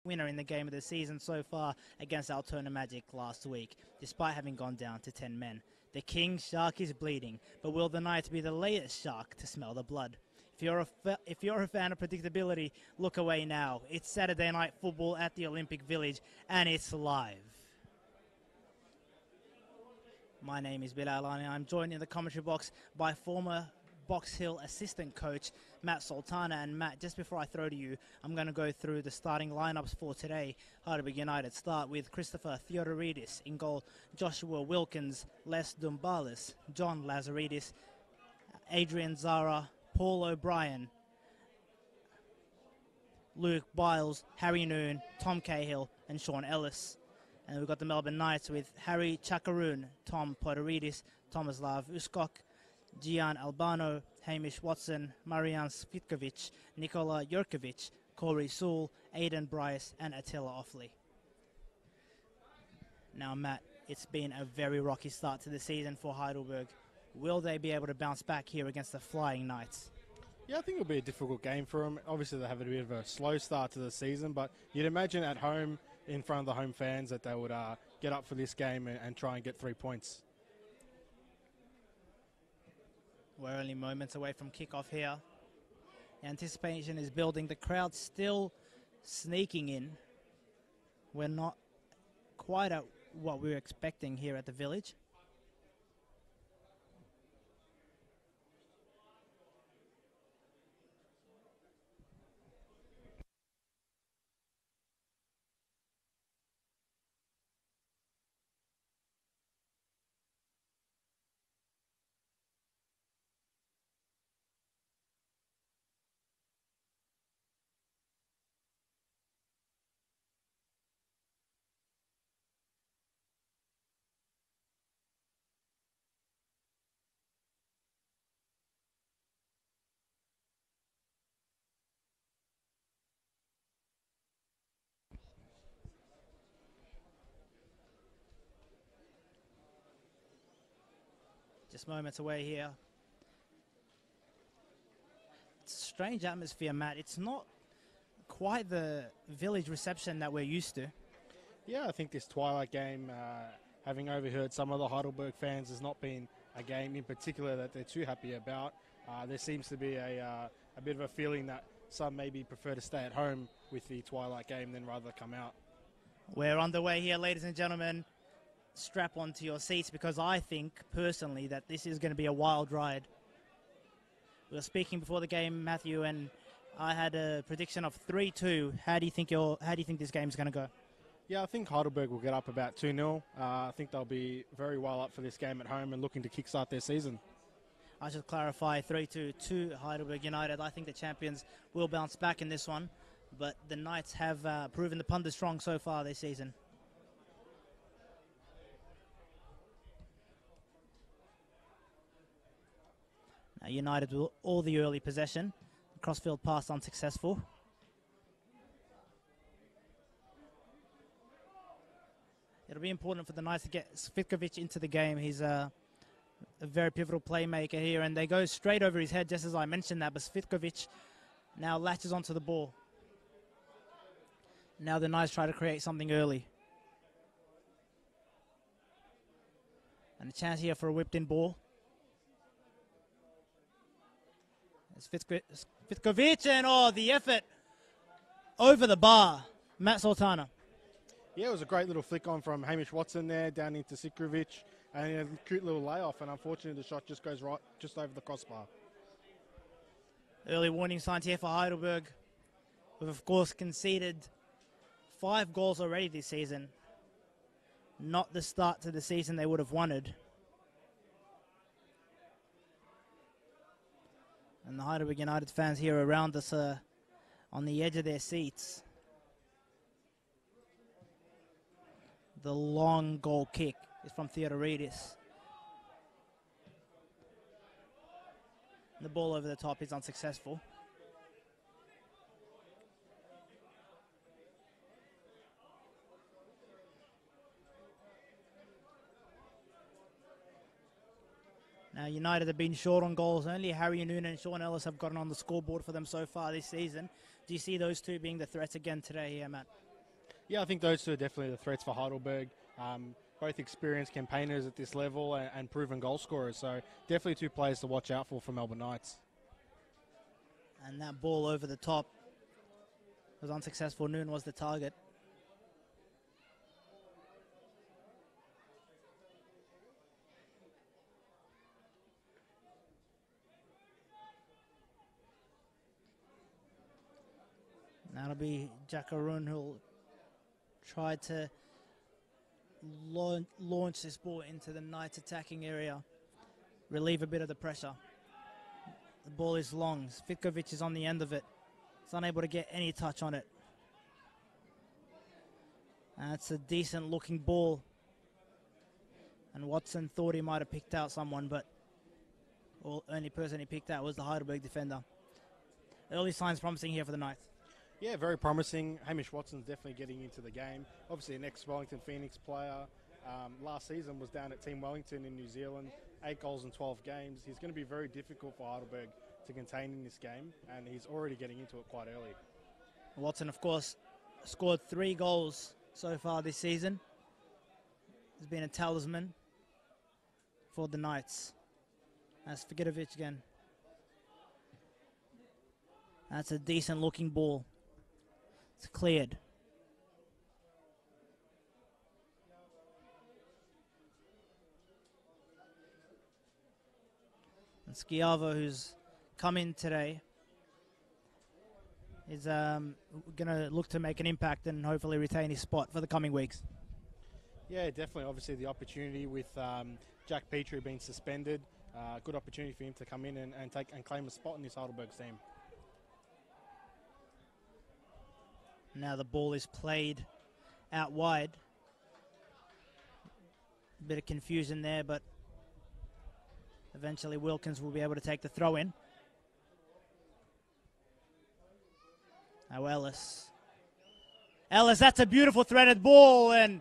winner in the game of the season so far against Altona Magic last week, despite having gone down to 10 men. The King Shark is bleeding, but will the Knights be the latest shark to smell the blood? If you're a fan of predictability, look away now. It's Saturday Night Football at the Olympic Village, and it's live. My name is Bilal Alani. I'm joined in the commentary box by former Box Hill assistant coach Matt Sultana. And Matt, just before I throw to you, I'm going to go through the starting lineups for today. Heidelberg United start with Christopher Theodoridis in goal, Joshua Wilkins, Les Dumbalis, John Lazaridis, Adrian Zara, Paul O'Brien, Luke Biles, Harry Noon, Tom Cahill, and Sean Ellis. And we've got the Melbourne Knights with Harry Chakaroon, Tom Poteridis, Tomislav Uskok, Gian Albano, Hamish Watson, Marian Svitkovic, Nikola Jurkovic, Corey Sewell, Aidan Bryce, and Attila Offley. Now, Matt, it's been a very rocky start to the season for Heidelberg. Will they be able to bounce back here against the Flying Knights? Yeah, I think it'll be a difficult game for them. Obviously, they have a bit of a slow start to the season, but you'd imagine at home, in front of the home fans, that they would get up for this game and try and get 3 points. We're only moments away from kickoff here. The anticipation is building. The crowd still sneaking in. We're not quite at what we were expecting here at the Village. Just moments away here. It's a strange atmosphere, Matt. It's not quite the Village reception that we're used to. Yeah, I think this twilight game, having overheard some of the Heidelberg fans, has not been a game in particular that they're too happy about. There seems to be a bit of a feeling that some maybe prefer to stay at home with the twilight game than rather come out. We're on the way here, ladies and gentlemen. Strap onto your seats, because I think personally that this is going to be a wild ride. We were speaking before the game, Matthew, and I had a prediction of 3-2. How do you think this game is going to go? Yeah, I think Heidelberg will get up about 2-0. I think they'll be very well up for this game at home and looking to kickstart their season. I should clarify, 3-2 to Heidelberg United. I think the champions will bounce back in this one, but the Knights have proven the pundit strong so far this season. United with all the early possession. Crossfield pass unsuccessful. It'll be important for the Knights to get Svitkovic into the game. He's a very pivotal playmaker here, and they go straight over his head, just as I mentioned that, but Svitkovic now latches onto the ball. Now the Knights try to create something early. And a chance here for a whipped-in ball. Svitkovic, and the effort over the bar. Matt Sultana. Yeah, it was a great little flick on from Hamish Watson there down into Sikrovic, and a cute little layoff, and unfortunately the shot just goes right just over the crossbar. Early warning signs here for Heidelberg. We've of course conceded 5 goals already this season. Not the start to the season they would have wanted. And the Heidelberg United fans here around us are on the edge of their seats. The long goal kick is from Theodoridis. The ball over the top is unsuccessful. Now, United have been short on goals. Only Harry Noon and Sean Ellis have gotten on the scoreboard for them so far this season. Do you see those two being the threats again today here, Matt? Yeah, I think those two are definitely the threats for Heidelberg. Both experienced campaigners at this level and proven goal scorers. So definitely two players to watch out for Melbourne Knights. And that ball over the top was unsuccessful. Noon was the target. That'll be Jackaroon who'll try to launch this ball into the Knights attacking area, relieve a bit of the pressure. The ball is long. Vitkovic is on the end of it. He's unable to get any touch on it. That's a decent looking ball. And Watson thought he might have picked out someone, but the only person he picked out was the Heidelberg defender. Early signs promising here for the Knights. Yeah, very promising. Hamish Watson's definitely getting into the game. Obviously an ex-Wellington Phoenix player. Last season was down at Team Wellington in New Zealand. 8 goals in 12 games. He's going to be very difficult for Heidelberg to contain in this game, and he's already getting into it quite early. Watson, of course, scored 3 goals so far this season. He's been a talisman for the Knights. That's Figitovic again. That's a decent looking ball. It's cleared. And Schiavo, who's come in today, is going to look to make an impact and hopefully retain his spot for the coming weeks. Yeah, definitely. Obviously the opportunity with Jack Petrie being suspended. Good opportunity for him to come in and claim a spot in this Heidelberg team. Now the ball is played out wide. A bit of confusion there, but eventually Wilkins will be able to take the throw in. Now Ellis. Ellis, that's a beautiful threaded ball, and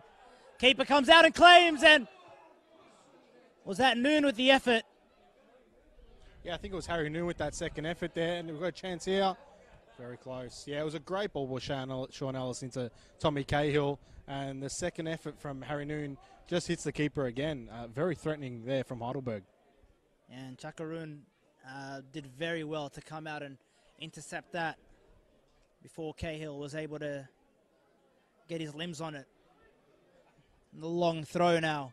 keeper comes out and claims, and was that Noon with the effort? Yeah, I think it was Harry Noon with that second effort there, and we've got a chance here. Very close. Yeah, it was a great ball by Sean Ellis into Tommy Cahill, and the second effort from Harry Noon just hits the keeper again. Very threatening there from Heidelberg. And Chakaroon did very well to come out and intercept that before Cahill was able to get his limbs on it. The long throw now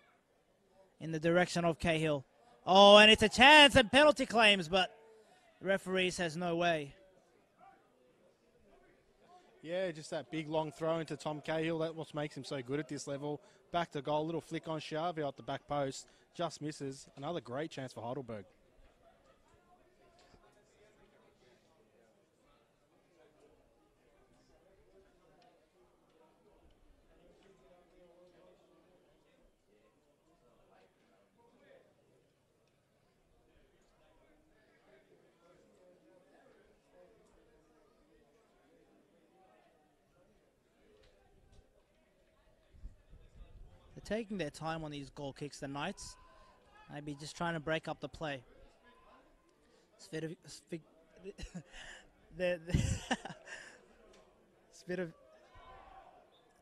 in the direction of Cahill. Oh, and it's a chance and penalty claims, but the referee says no way. Yeah, just that big long throw into Tom Cahill. That's what makes him so good at this level. Back to goal, little flick on Schiavo at the back post. Just misses. Another great chance for Heidelberg. They're taking their time on these goal kicks, the Knights. Maybe just trying to break up the play.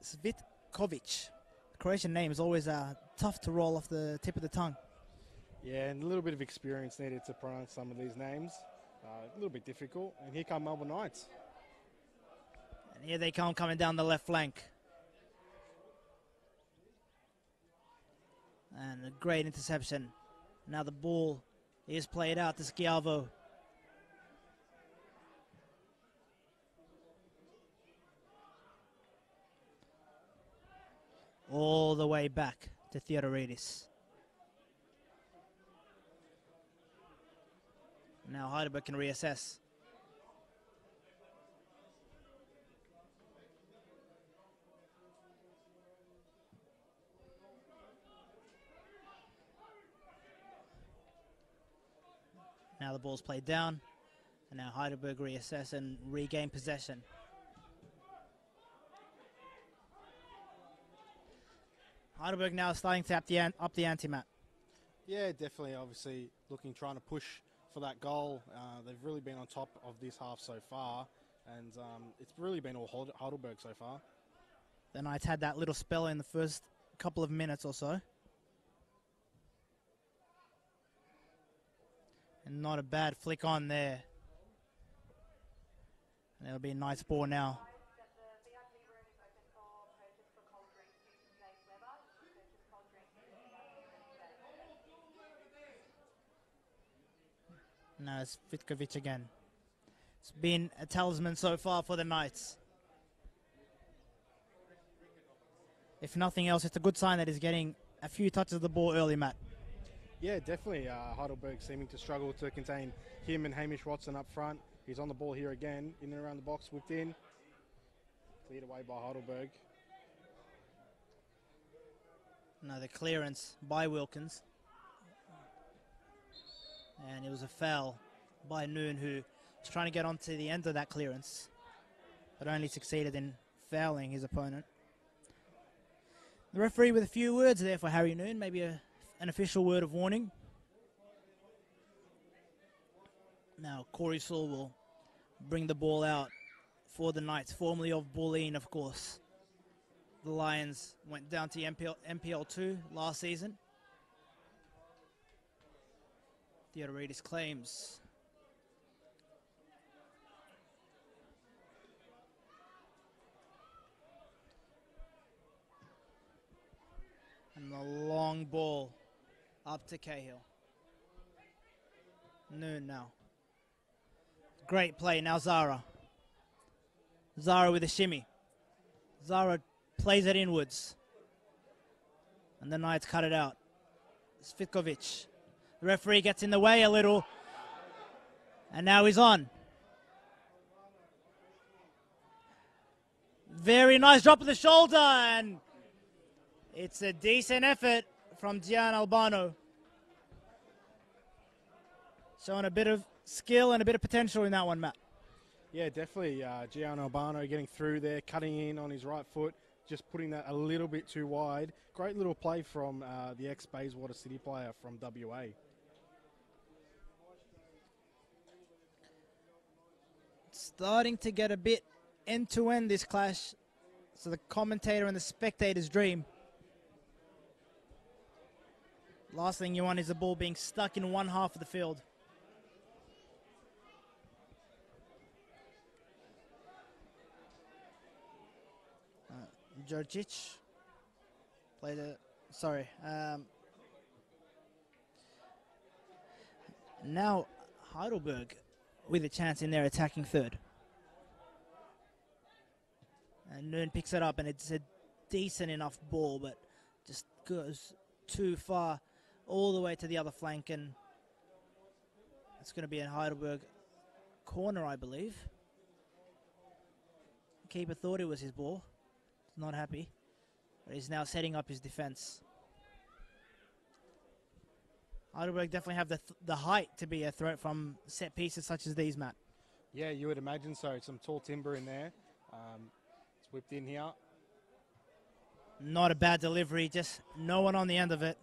Svitkovic. Croatian name is always tough to roll off the tip of the tongue. Yeah, and a little bit of experience needed to pronounce some of these names. A little bit difficult. And here come Melbourne Knights. And here they come coming down the left flank. And a great interception. Now the ball is played out to Schiavo. All the way back to Theodoridis. Now Heidelberg can reassess. Now the ball's played down, and now Heidelberg reassess and regain possession. Heidelberg now starting to up the ante, Matt. Yeah, definitely. Obviously, trying to push for that goal. They've really been on top of this half so far, and it's really been all Heidelberg so far. The Knights had that little spell in the first couple of minutes or so. And not a bad flick on there. And it'll be a nice ball now. Now it's Vitkovic again. It's been a talisman so far for the Knights. If nothing else, it's a good sign that he's getting a few touches of the ball early, Matt. Yeah, definitely. Heidelberg seeming to struggle to contain him and Hamish Watson up front. He's on the ball here again, in and around the box, whipped in. Cleared away by Heidelberg. Another clearance by Wilkins. And it was a foul by Noon, who was trying to get onto the end of that clearance, but only succeeded in fouling his opponent. The referee with a few words there for Harry Noon, maybe an official word of warning. Now Corey Saul will bring the ball out for the Knights, formerly of Bulleen, of course. The Lions went down to NPL 2 last season. Theodoridis claims. And the long ball up to Cahill. Noon now. Great play now, Zara. Zara with a shimmy. Zara plays it inwards. And the Knights cut it out. Svitkovic. The referee gets in the way a little. And now he's on. Very nice drop of the shoulder. And it's a decent effort from Gian Albano. Showing a bit of skill and a bit of potential in that one, Matt. Yeah, definitely. Gian Albano getting through there, cutting in on his right foot, just putting that a little bit too wide. Great little play from the ex-Bayswater City player from WA. Starting to get a bit end-to-end this clash. So the commentator and the spectator's dream. Last thing you want is the ball being stuck in one half of the field. Djordjic played a, sorry. Now Heidelberg with a chance in their attacking third. And Noon picks it up, and it's a decent enough ball, but just goes too far all the way to the other flank, and it's going to be a Heidelberg corner, I believe. Keeper thought it was his ball. He's not happy, but he's now setting up his defense. Heidelberg definitely have the height to be a threat from set pieces such as these, Matt. Yeah, you would imagine so. Some tall timber in there. It's whipped in here. Not a bad delivery, just no one on the end of it.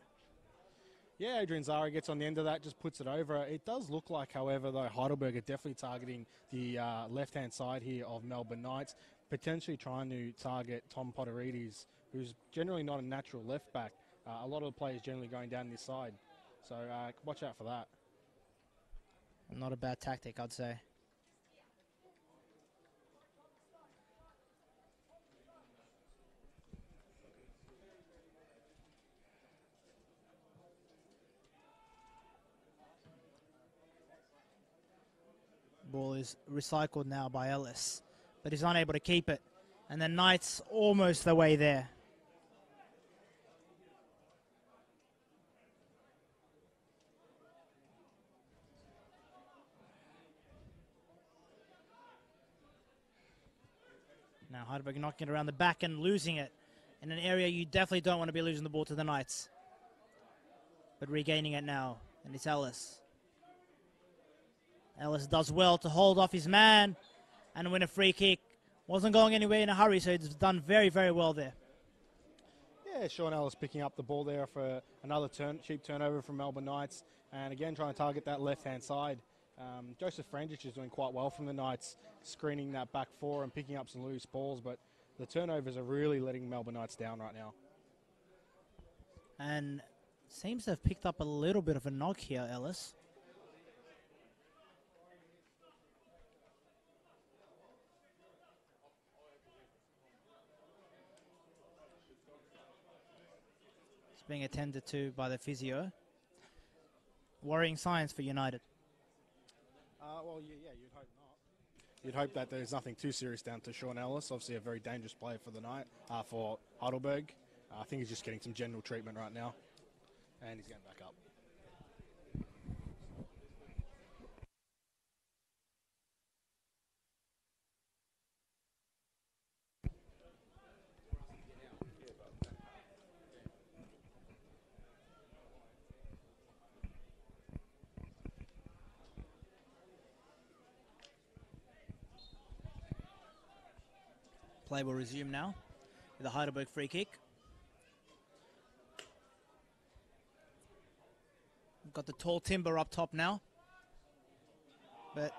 Yeah, Adrian Zara gets on the end of that, just puts it over. It does look like, however, though, Heidelberg are definitely targeting the left-hand side here of Melbourne Knights, potentially trying to target Tom Potteridis, who's generally not a natural left-back. A lot of the players generally going down this side. So watch out for that. Not a bad tactic, I'd say. Ball is recycled now by Ellis, but he's unable to keep it. And the Knights almost the way there. Now Heidelberg knocking it around the back and losing it in an area you definitely don't want to be losing the ball to the Knights. But regaining it now, and it's Ellis. Ellis does well to hold off his man and win a free kick. Wasn't going anywhere in a hurry, so he's done very, very well there. Yeah, Sean Ellis picking up the ball there for another cheap turnover from Melbourne Knights. And again, trying to target that left-hand side. Joseph Frangic is doing quite well from the Knights, screening that back four and picking up some loose balls. But the turnovers are really letting Melbourne Knights down right now. And seems to have picked up a little bit of a knock here, Ellis. It's being attended to by the physio. Worrying signs for United. Well, yeah, you'd hope not. You'd hope that there's nothing too serious down to Sean Ellis. Obviously a very dangerous player for the night, for Heidelberg. I think he's just getting some general treatment right now. And he's getting back up. Play will resume now with a Heidelberg free kick. We've got the tall timber up top now. But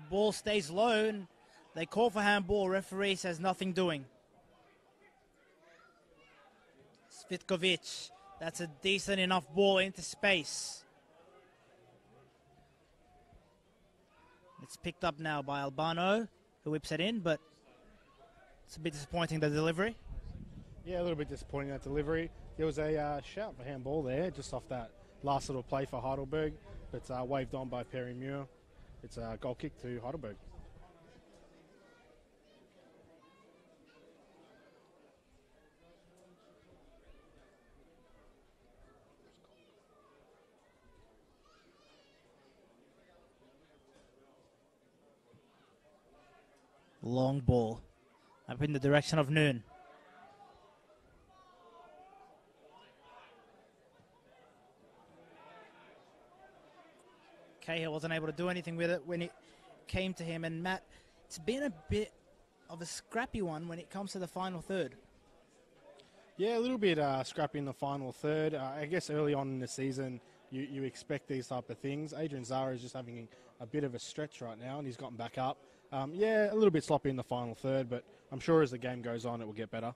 ball stays low and they call for handball. Referee says nothing doing. Svitkovic, that's a decent enough ball into space. It's picked up now by Albano, who whips it in, but it's a bit disappointing, the delivery. Yeah, a little bit disappointing, that delivery. There was a shout for handball there, just off that last little play for Heidelberg, but waved on by Perry Muir. It's a goal kick to Heidelberg. Long ball up in the direction of Noon. Cahill wasn't able to do anything with it when it came to him. And Matt, it's been a bit of a scrappy one when it comes to the final third. Yeah, a little bit scrappy in the final third. I guess early on in the season, you expect these type of things. Adrian Zara is just having a bit of a stretch right now, and he's gotten back up. Yeah, a little bit sloppy in the final third, but I'm sure as the game goes on, it will get better.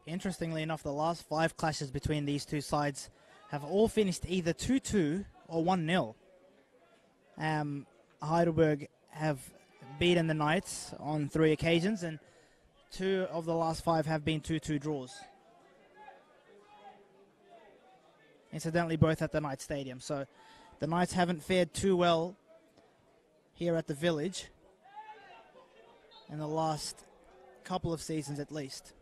Interestingly enough, the last 5 clashes between these two sides have all finished either 2-2 or 1-0. Heidelberg have beaten the Knights on 3 occasions, and 2 of the last 5 have been 2-2 draws. Incidentally, both at the Knights Stadium. So the Knights haven't fared too well here at the Village in the last couple of seasons at least.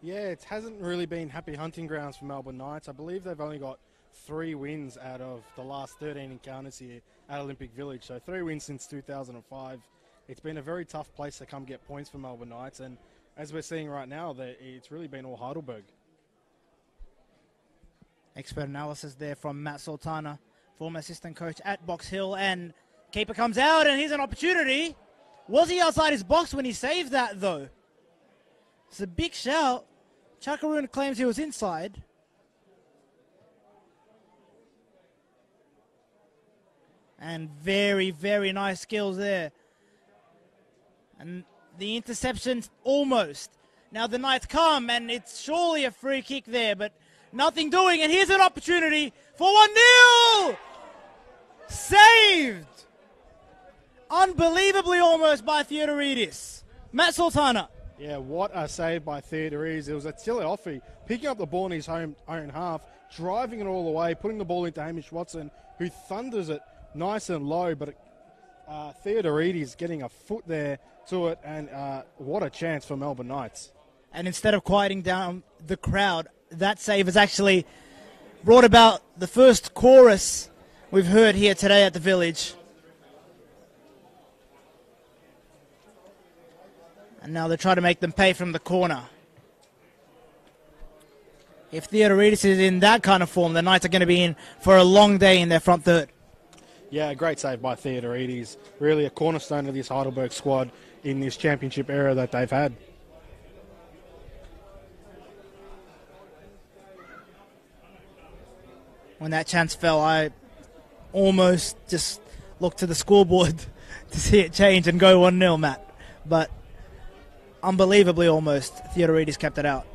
Yeah, it hasn't really been happy hunting grounds for Melbourne Knights. I believe they've only got 3 wins out of the last 13 encounters here at Olympic Village. So 3 wins since 2005. It's been a very tough place to come get points for Melbourne Knights, and as we're seeing right now, it's really been all Heidelberg. Expert analysis there from Matt Sultana, former assistant coach at Box Hill, and keeper comes out, and here's an opportunity. Was he outside his box when he saved that, though? It's a big shout. Chakaroon claims he was inside. And very, very nice skills there. And the interception almost. Now the Knights come, and it's surely a free kick there, but nothing doing. And here's an opportunity for 1-0! Saved! Unbelievably almost by Theodoridis. Matt Sultana. Yeah, what a save by Theodoridis. It was Attila Offi picking up the ball in his own half, driving it all the way, putting the ball into Hamish Watson, who thunders it nice and low, but Theodoridis getting a foot there to it, and what a chance for Melbourne Knights. And instead of quieting down the crowd, that save has actually brought about the first chorus we've heard here today at the Village. And now they try to make them pay from the corner. If Theodoridis is in that kind of form, the Knights are going to be in for a long day in their front third. Yeah, great save by Theodoridis. Really a cornerstone of this Heidelberg squad in this championship era that they've had. When that chance fell, I almost just looked to the scoreboard to see it change and go 1-0, Matt. But unbelievably almost, Theodoridis kept it out.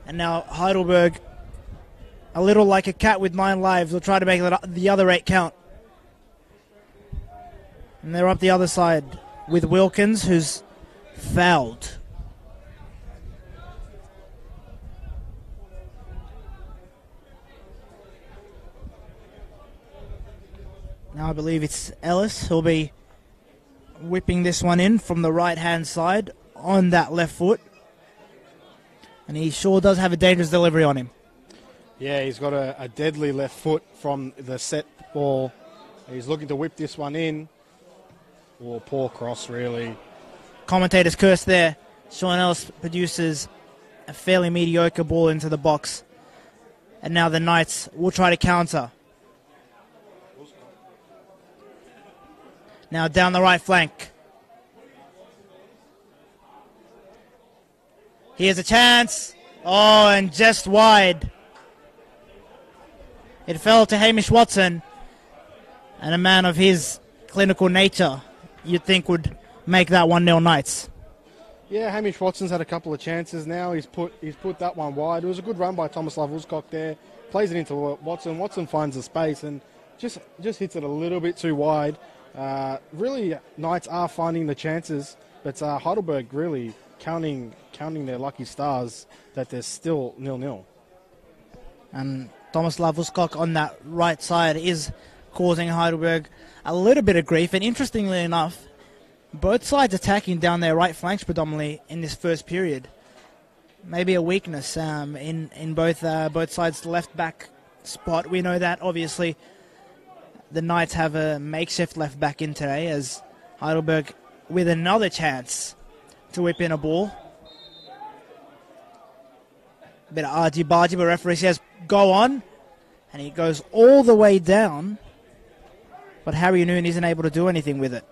And now Heidelberg, a little like a cat with 9 lives, will try to make the other 8 count. And they're up the other side with Wilkins, who's fouled. Now I believe it's Ellis who'll be whipping this one in from the right-hand side on that left foot. And he sure does have a dangerous delivery on him. Yeah, he's got a deadly left foot from the set ball. He's looking to whip this one in. Oh, poor cross, really. Commentator's curse there. Sean Ellis produces a fairly mediocre ball into the box. And now the Knights will try to counter. Now down the right flank. Here's a chance. Oh, and just wide. It fell to Hamish Watson. And a man of his clinical nature, you'd think, would make that 1-0 Knights. Yeah, Hamish Watson's had a couple of chances now. He's put that one wide. It was a good run by Tomislav Uskok there. Plays it into Watson. Watson finds the space and just hits it a little bit too wide. Really, Knights are finding the chances, but Heidelberg really counting their lucky stars that they're still 0-0. And Tomislav Uskok on that right side is causing Heidelberg a little bit of grief. And interestingly enough, both sides attacking down their right flanks predominantly in this first period. Maybe a weakness in both sides' left back spot. We know that obviously the Knights have a makeshift left back in today, as Heidelberg with another chance to whip in a ball. A bit of argy-bargy, but referee says go on, and he goes all the way down, but Harry Noon isn't able to do anything with it.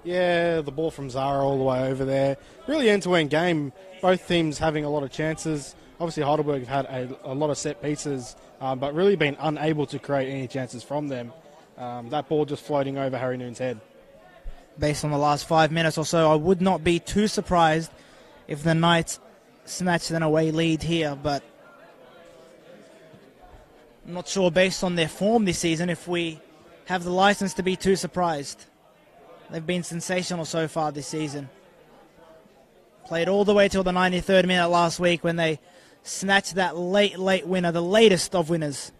Yeah, the ball from Zara all the way over there. Really end-to-end game. Both teams having a lot of chances. Obviously, Heidelberg have had a lot of set pieces, but really been unable to create any chances from them. That ball just floating over Harry Noon's head. Based on the last 5 minutes or so, I would not be too surprised if the Knights snatched an away lead here, but I'm not sure based on their form this season if we have the license to be too surprised. They've been sensational so far this season. Played all the way till the 93rd minute last week when they snatched that late winner, the latest of winners.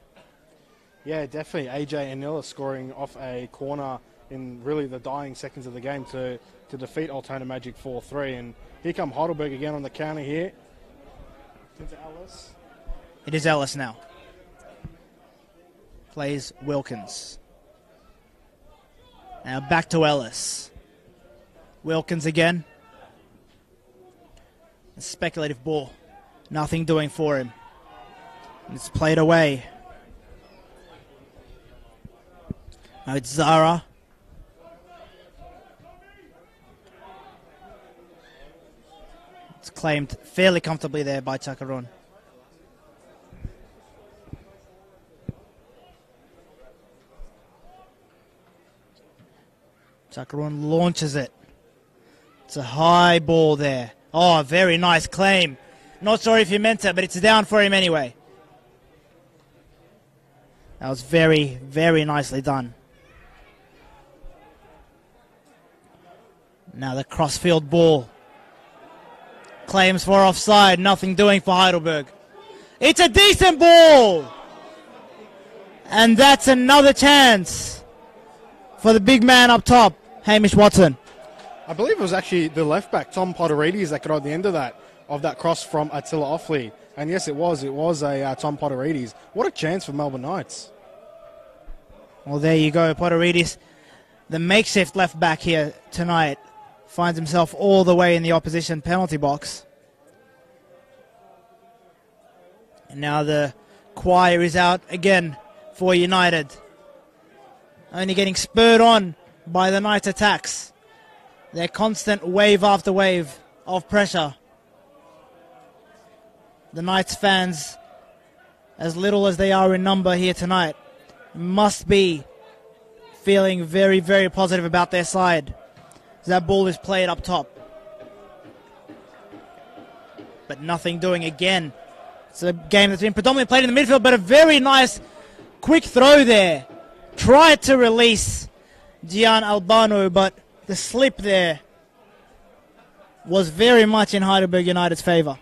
Yeah, definitely. AJ Anila scoring off a corner in really the dying seconds of the game to defeat Altona Magic 4-3. And here come Heidelberg again on the counter here. Into Ellis. It is Ellis now. Plays Wilkins. Now back to Ellis. Wilkins again. A speculative ball. Nothing doing for him. And it's played away. Now it's Zara. It's claimed fairly comfortably there by Chakaron. Chakaron launches it. It's a high ball there. Oh, very nice claim. Not sure if he meant it, but it's down for him anyway. That was very, very nicely done. Now the crossfield ball. Claims for offside. Nothing doing for Heidelberg. It's a decent ball. And that's another chance for the big man up top, Hamish Watson. I believe it was actually the left back, Tom Potterides, that got on the end of that cross from Attila Offley. And yes, it was a Tom Potterides. What a chance for Melbourne Knights. Well, there you go. Potterides, the makeshift left back here tonight, finds himself all the way in the opposition penalty box. And now the choir is out again for United. Only getting spurred on by the Knights' attacks. Their constant wave after wave of pressure. The Knights fans, as little as they are in number here tonight, must be feeling very, very positive about their side. That ball is played up top. but nothing doing again. It's a game that's been predominantly played in the midfield, but a very nice quick throw there. Tried to release Gian Albano, but the slip there was very much in Heidelberg United's favour.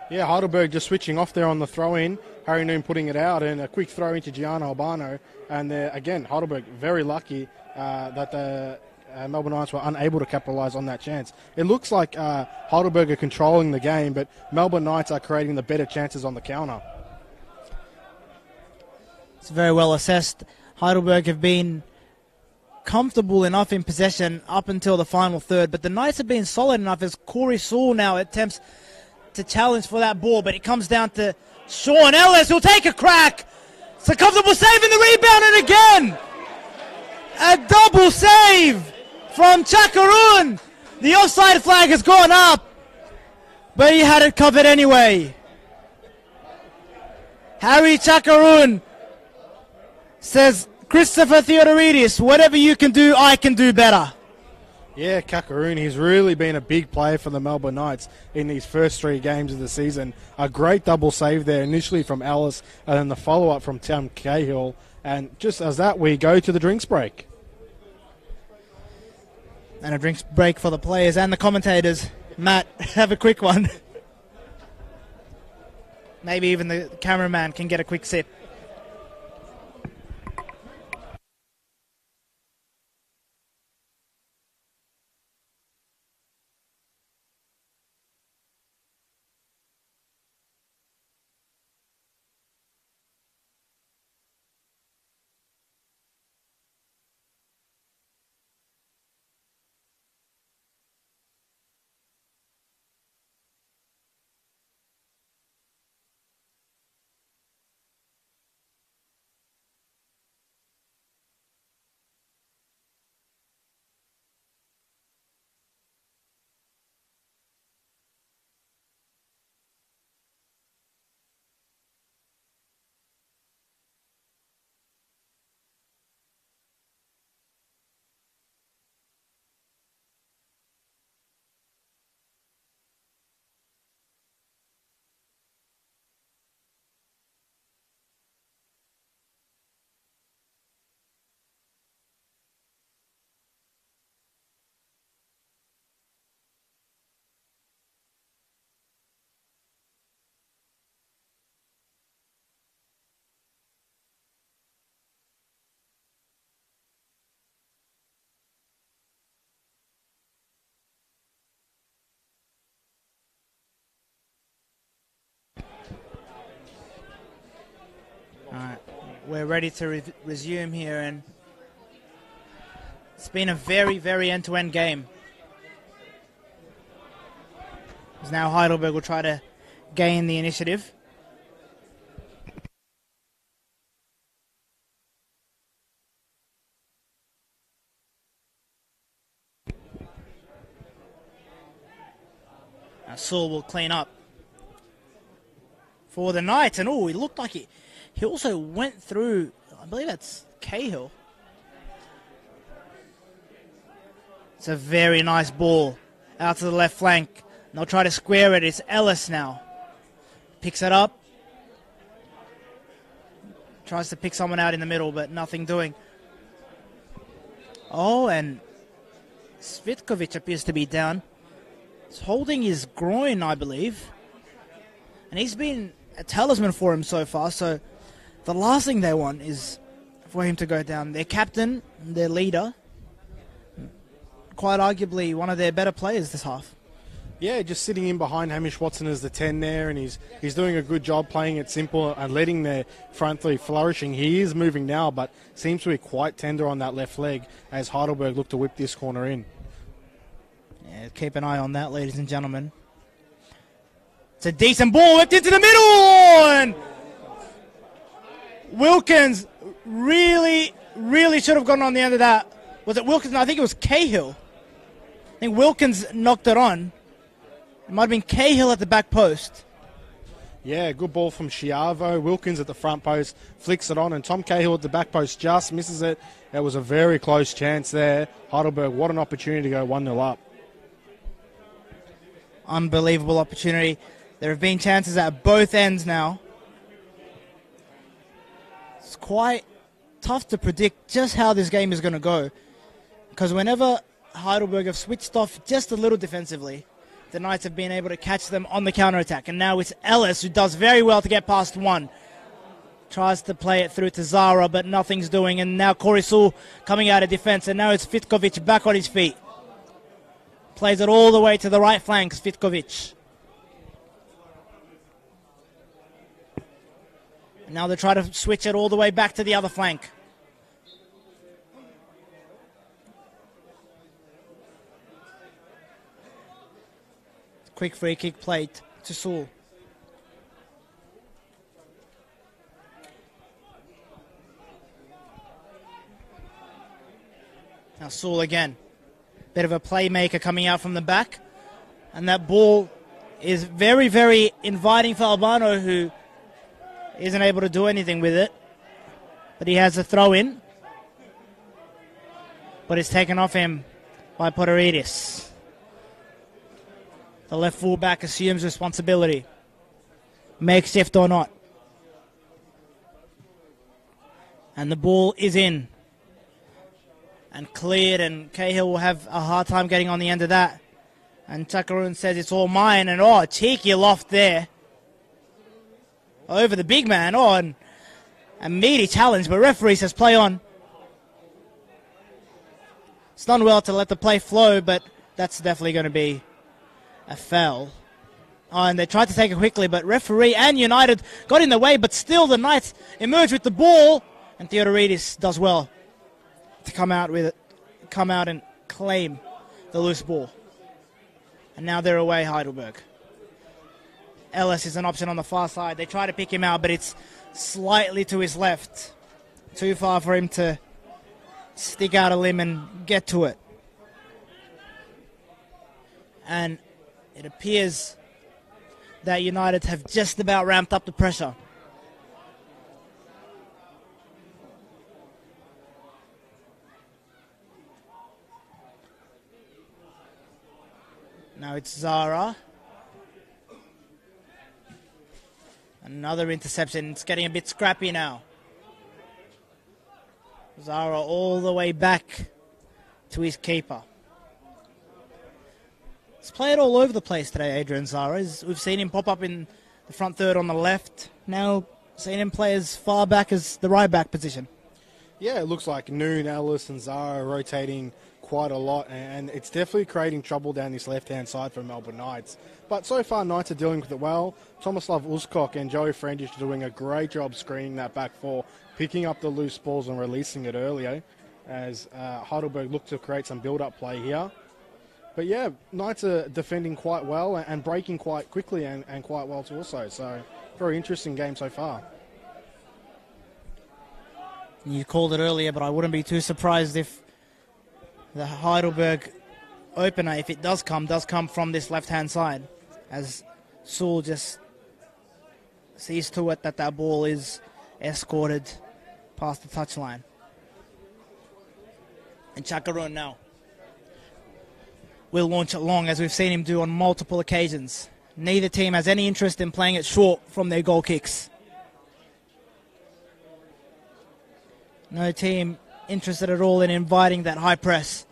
Yeah, Heidelberg just switching off there on the throw-in. Harry Noon putting it out, and a quick throw into Gian Albano. And again, Heidelberg very lucky that the Melbourne Knights were unable to capitalise on that chance. It looks like Heidelberg are controlling the game, but Melbourne Knights are creating the better chances on the counter. It's very well assessed. Heidelberg have been comfortable enough in possession up until the final third, but the Knights have been solid enough as Corey Sewell now attempts to challenge for that ball, but it comes down to Sean Ellis, who'll take a crack. It's a comfortable save in the rebound, and again, a double save from Chakaroon. The offside flag has gone up, but he had it covered anyway. Harry Chakaroon says, Christopher Theodoridis, whatever you can do, I can do better. Yeah, Kakaroon, he's really been a big player for the Melbourne Knights in these first 3 games of the season. A great double save there, initially from Ellis, and then the follow-up from Tom Cahill. And just as that, we go to the drinks break. And a drinks break for the players and the commentators. Matt, have a quick one. Maybe even the cameraman can get a quick sip. We're ready to resume here, and it's been a very, very end-to-end game. As now Heidelberg will try to gain the initiative. Now Saul will clean up for the Knights, and oh, it looked like he also went through, I believe that's Cahill. It's a very nice ball out to the left flank. And they'll try to square it. It's Ellis now. Picks it up. Tries to pick someone out in the middle, but nothing doing. Oh, and Svitkovic appears to be down. He's holding his groin, I believe. And he's been a talisman for him so far, so the last thing they want is for him to go down. Their captain, their leader, quite arguably one of their better players this half. Yeah, just sitting in behind Hamish Watson as the 10 there, and he's doing a good job playing it simple and letting their front three flourishing. He is moving now, but seems to be quite tender on that left leg as Heidelberg look to whip this corner in. Yeah, keep an eye on that, ladies and gentlemen. It's a decent ball, whipped into the middle, and Wilkins really should have gotten on the end of that. Was it Wilkins? No, I think it was Cahill. I think Wilkins knocked it on. It might have been Cahill at the back post. Yeah, good ball from Chiavo. Wilkins at the front post flicks it on, and Tom Cahill at the back post just misses it. It was a very close chance there. Heidelberg, what an opportunity to go 1-0 up. Unbelievable opportunity. There have been chances at both ends now. It's quite tough to predict just how this game is going to go, because whenever Heidelberg have switched off just a little defensively, the Knights have been able to catch them on the counter-attack. And now it's Ellis who does very well to get past one. Tries to play it through to Zara, but nothing's doing. And now Corey Sewell coming out of defense. And now it's Fitkovic back on his feet. Plays it all the way to the right flank, Fitkovic. And now they try to switch it all the way back to the other flank. Quick free kick played to Sewell. Now Sewell again. Bit of a playmaker coming out from the back. And that ball is very, very inviting for Albano, who isn't able to do anything with it. But he has a throw in. But it's taken off him by Poteridis. The left fullback assumes responsibility. Makeshift or not. And the ball is in. And cleared, and Cahill will have a hard time getting on the end of that. And Chakaroon says it's all mine, and cheeky loft there. Over the big man, and a meaty challenge, but referee says play on. It's done well to let the play flow, but that's definitely going to be a foul. And they tried to take it quickly, but referee and United got in the way, but still the Knights emerge with the ball, and Theodoridis does well to come out with it, come out and claim the loose ball. And now they're away, Heidelberg. Ellis is an option on the far side. They try to pick him out, but it's slightly to his left. Too far for him to stick out a limb and get to it. And it appears that United have just about ramped up the pressure. Now it's Zara. Another interception. It's getting a bit scrappy now. Zara all the way back to his keeper. He's played all over the place today, Adrian Zara. We've seen him pop up in the front third on the left. Now seen him play as far back as the right back position. Yeah, it looks like Noon, Ellis and Zara rotating quite a lot, and it's definitely creating trouble down this left-hand side for Melbourne Knights. But so far, Knights are dealing with it well. Tomislav Uskok and Joey Frandish are doing a great job screening that back four, picking up the loose balls and releasing it earlier, as Heidelberg look to create some build-up play here. But yeah, Knights are defending quite well and breaking quite quickly and quite well too also. So, very interesting game so far. You called it earlier, but I wouldn't be too surprised if the Heidelberg opener, if it does come from this left-hand side, as Sewell just sees to it that ball is escorted past the touchline. And Chakaroon now will launch it long, as we've seen him do on multiple occasions. Neither team has any interest in playing it short from their goal kicks. No team interested at all in inviting that high press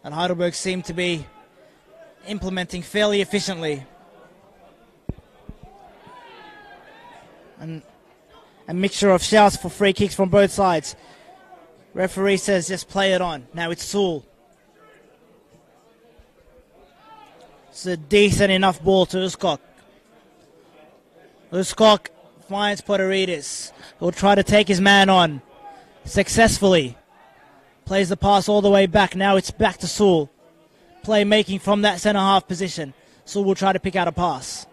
that Heidelberg seem to be implementing fairly efficiently. And a mixture of shouts for free kicks from both sides. Referee says just play it on. Now it's Sewell. It's a decent enough ball to Uskok. Uskok finds Poteridis. He'll try to take his man on successfully. Plays the pass all the way back. Now it's back to Sewell. Play making from that centre-half position. Sewell will try to pick out a pass.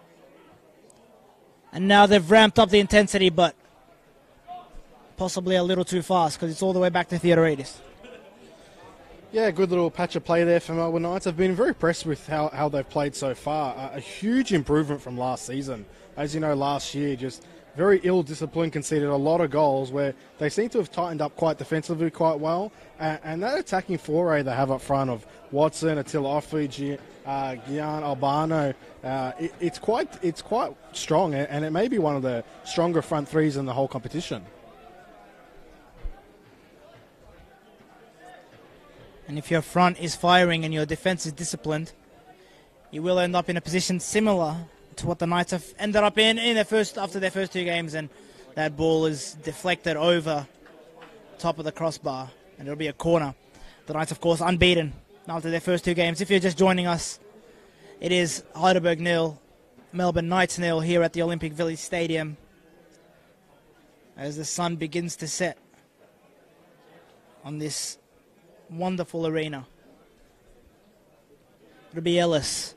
And now they've ramped up the intensity, but possibly a little too fast because it's all the way back to Theodoridis. Yeah, good little patch of play there for Melbourne Knights. I've been very impressed with how they've played so far. A huge improvement from last season. As you know, last year just very ill-disciplined, conceded a lot of goals where they seem to have tightened up quite defensively quite well. And that attacking foray they have up front of Watson, Attila Offi, Gian Albano, it's quite strong, and it may be one of the stronger front threes in the whole competition. And if your front is firing and your defense is disciplined, you will end up in a position similar to what the Knights have ended up in after their first 2 games, and that ball is deflected over top of the crossbar, and it'll be a corner. The Knights, of course, unbeaten after their first 2 games. If you're just joining us, it is Heidelberg 0, Melbourne Knights 0 here at the Olympic Village Stadium as the sun begins to set on this wonderful arena. It'll be Ellis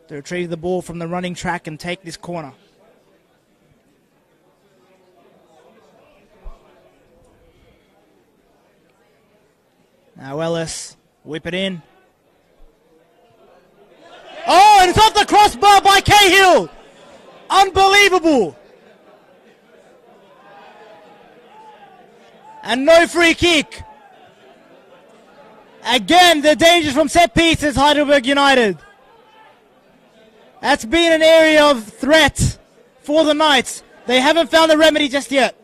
to retrieve the ball from the running track and take this corner. Now Ellis, whip it in. Oh, and it's off the crossbar by Cahill. Unbelievable. And no free kick. Again, the dangers from set pieces, Heidelberg United. That's been an area of threat for the Knights. They haven't found the remedy just yet.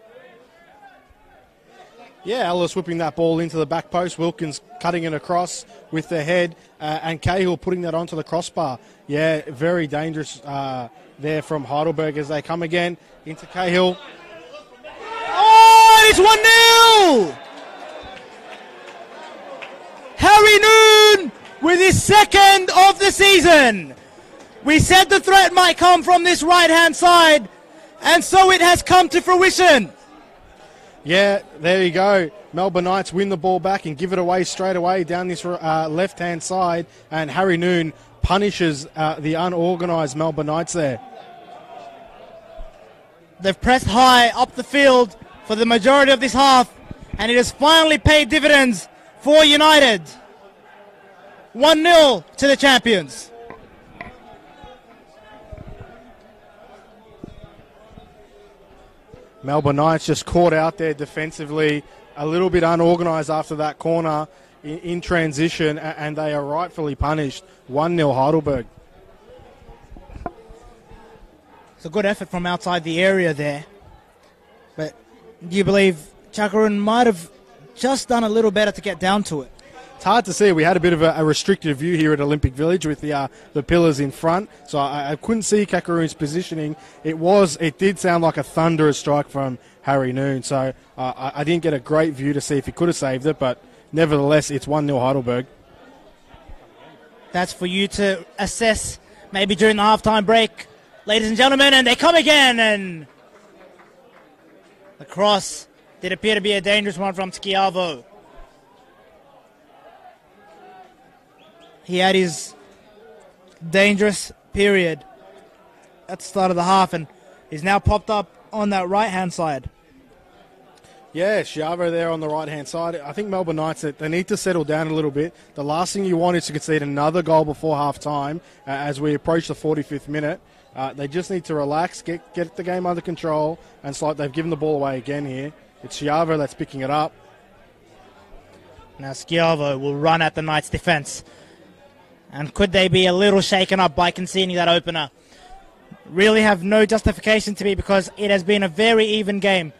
Yeah, Ellis whipping that ball into the back post. Wilkins cutting it across with the head, and Cahill putting that onto the crossbar. Yeah, very dangerous there from Heidelberg as they come again into Cahill. Oh, it's 1-0! Harry Noon with his second of the season. We said the threat might come from this right-hand side, and so it has come to fruition. Yeah, there you go. Melbourne Knights win the ball back and give it away straight away down this left-hand side, and Harry Noon punishes the unorganised Melbourne Knights there. They've pressed high up the field for the majority of this half, and it has finally paid dividends for United. 1-0 to the champions. Melbourne Knights just caught out there defensively, a little bit unorganised after that corner in transition, and they are rightfully punished. 1-0 Heidelberg. It's a good effort from outside the area there. But do you believe Chakaroon might have just done a little better to get down to it? It's hard to see. We had a bit of a restricted view here at Olympic Village with the pillars in front, so I couldn't see Kakaroon's positioning. It did sound like a thunderous strike from Harry Noon, so I didn't get a great view to see if he could have saved it, but nevertheless, it's 1-0 Heidelberg. That's for you to assess maybe during the halftime break, ladies and gentlemen, and they come again, and the cross did appear to be a dangerous one from Schiavo. He had his dangerous period at the start of the half, and he's now popped up on that right-hand side. Yeah, Schiavo there on the right-hand side. I think Melbourne Knights, they need to settle down a little bit. The last thing you want is to concede another goal before half-time as we approach the 45th minute. They just need to relax, get the game under control, and it's like they've given the ball away again here. It's Schiavo that's picking it up. Now Schiavo will run at the Knights' defence. And could they be a little shaken up by conceding that opener? Really have no justification to be, because it has been a very even game.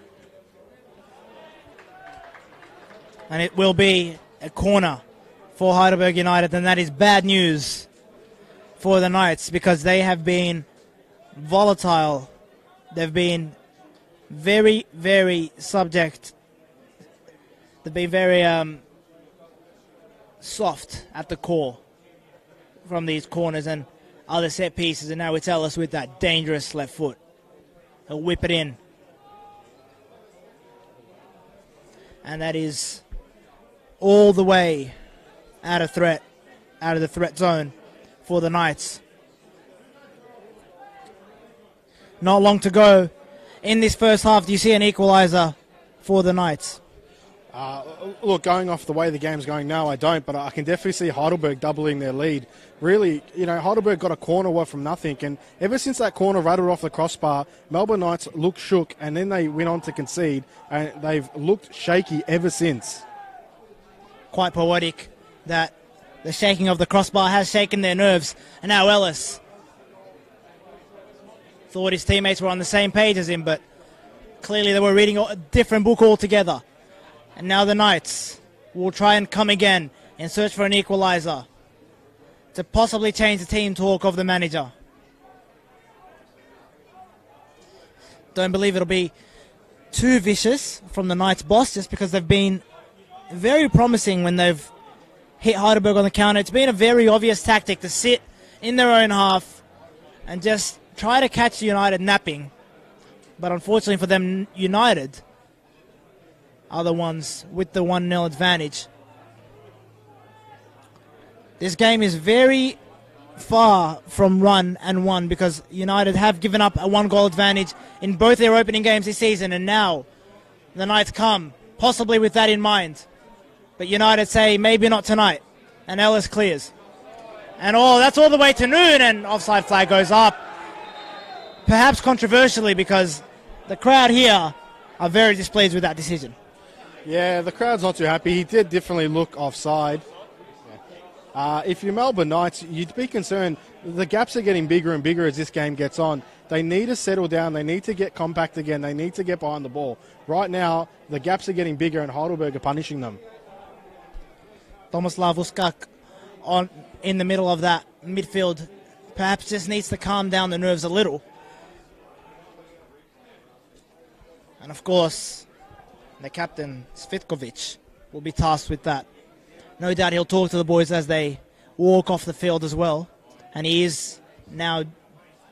And it will be a corner for Heidelberg United, and that is bad news for the Knights, because they have been volatile. They've been very, very subject. They've been very soft at the core from these corners and other set pieces, and now it's Ellis with that dangerous left foot. He'll whip it in. And that is all the way out of the threat zone for the Knights. Not long to go in this first half. Do you see an equaliser for the Knights? Look, going off the way the game's going now, I don't, but I can definitely see Heidelberg doubling their lead. Really, Heidelberg got a corner from nothing, and ever since that corner rattled off the crossbar, Melbourne Knights looked shook, and then they went on to concede, and they've looked shaky ever since. Quite poetic that the shaking of the crossbar has shaken their nerves, and now Ellis thought his teammates were on the same page as him, but clearly they were reading a different book altogether. And now the Knights will try and come again in search for an equaliser to possibly change the team talk of the manager. Don't believe it'll be too vicious from the Knights boss, just because they've been very promising when they've hit Heidelberg on the counter. It's been a very obvious tactic to sit in their own half and just try to catch United napping. But unfortunately for them, United are the ones with the 1-0 advantage. This game is very far from run and won, because United have given up a 1-goal advantage in both their opening games this season, and now the Knights come, possibly with that in mind. But United say, maybe not tonight, and Ellis clears. And that's all the way to noon, and offside flag goes up. Perhaps controversially, because the crowd here are very displeased with that decision. Yeah, the crowd's not too happy. He did definitely look offside. If you're Melbourne Knights, you'd be concerned. The gaps are getting bigger and bigger as this game gets on. They need to settle down. They need to get compact again. They need to get behind the ball. Right now, the gaps are getting bigger, and Heidelberg are punishing them. Tomislav Uskak in the middle of that midfield perhaps just needs to calm down the nerves a little. And of course, the captain, Svitkovic, will be tasked with that. No doubt he'll talk to the boys as they walk off the field as well. And he is now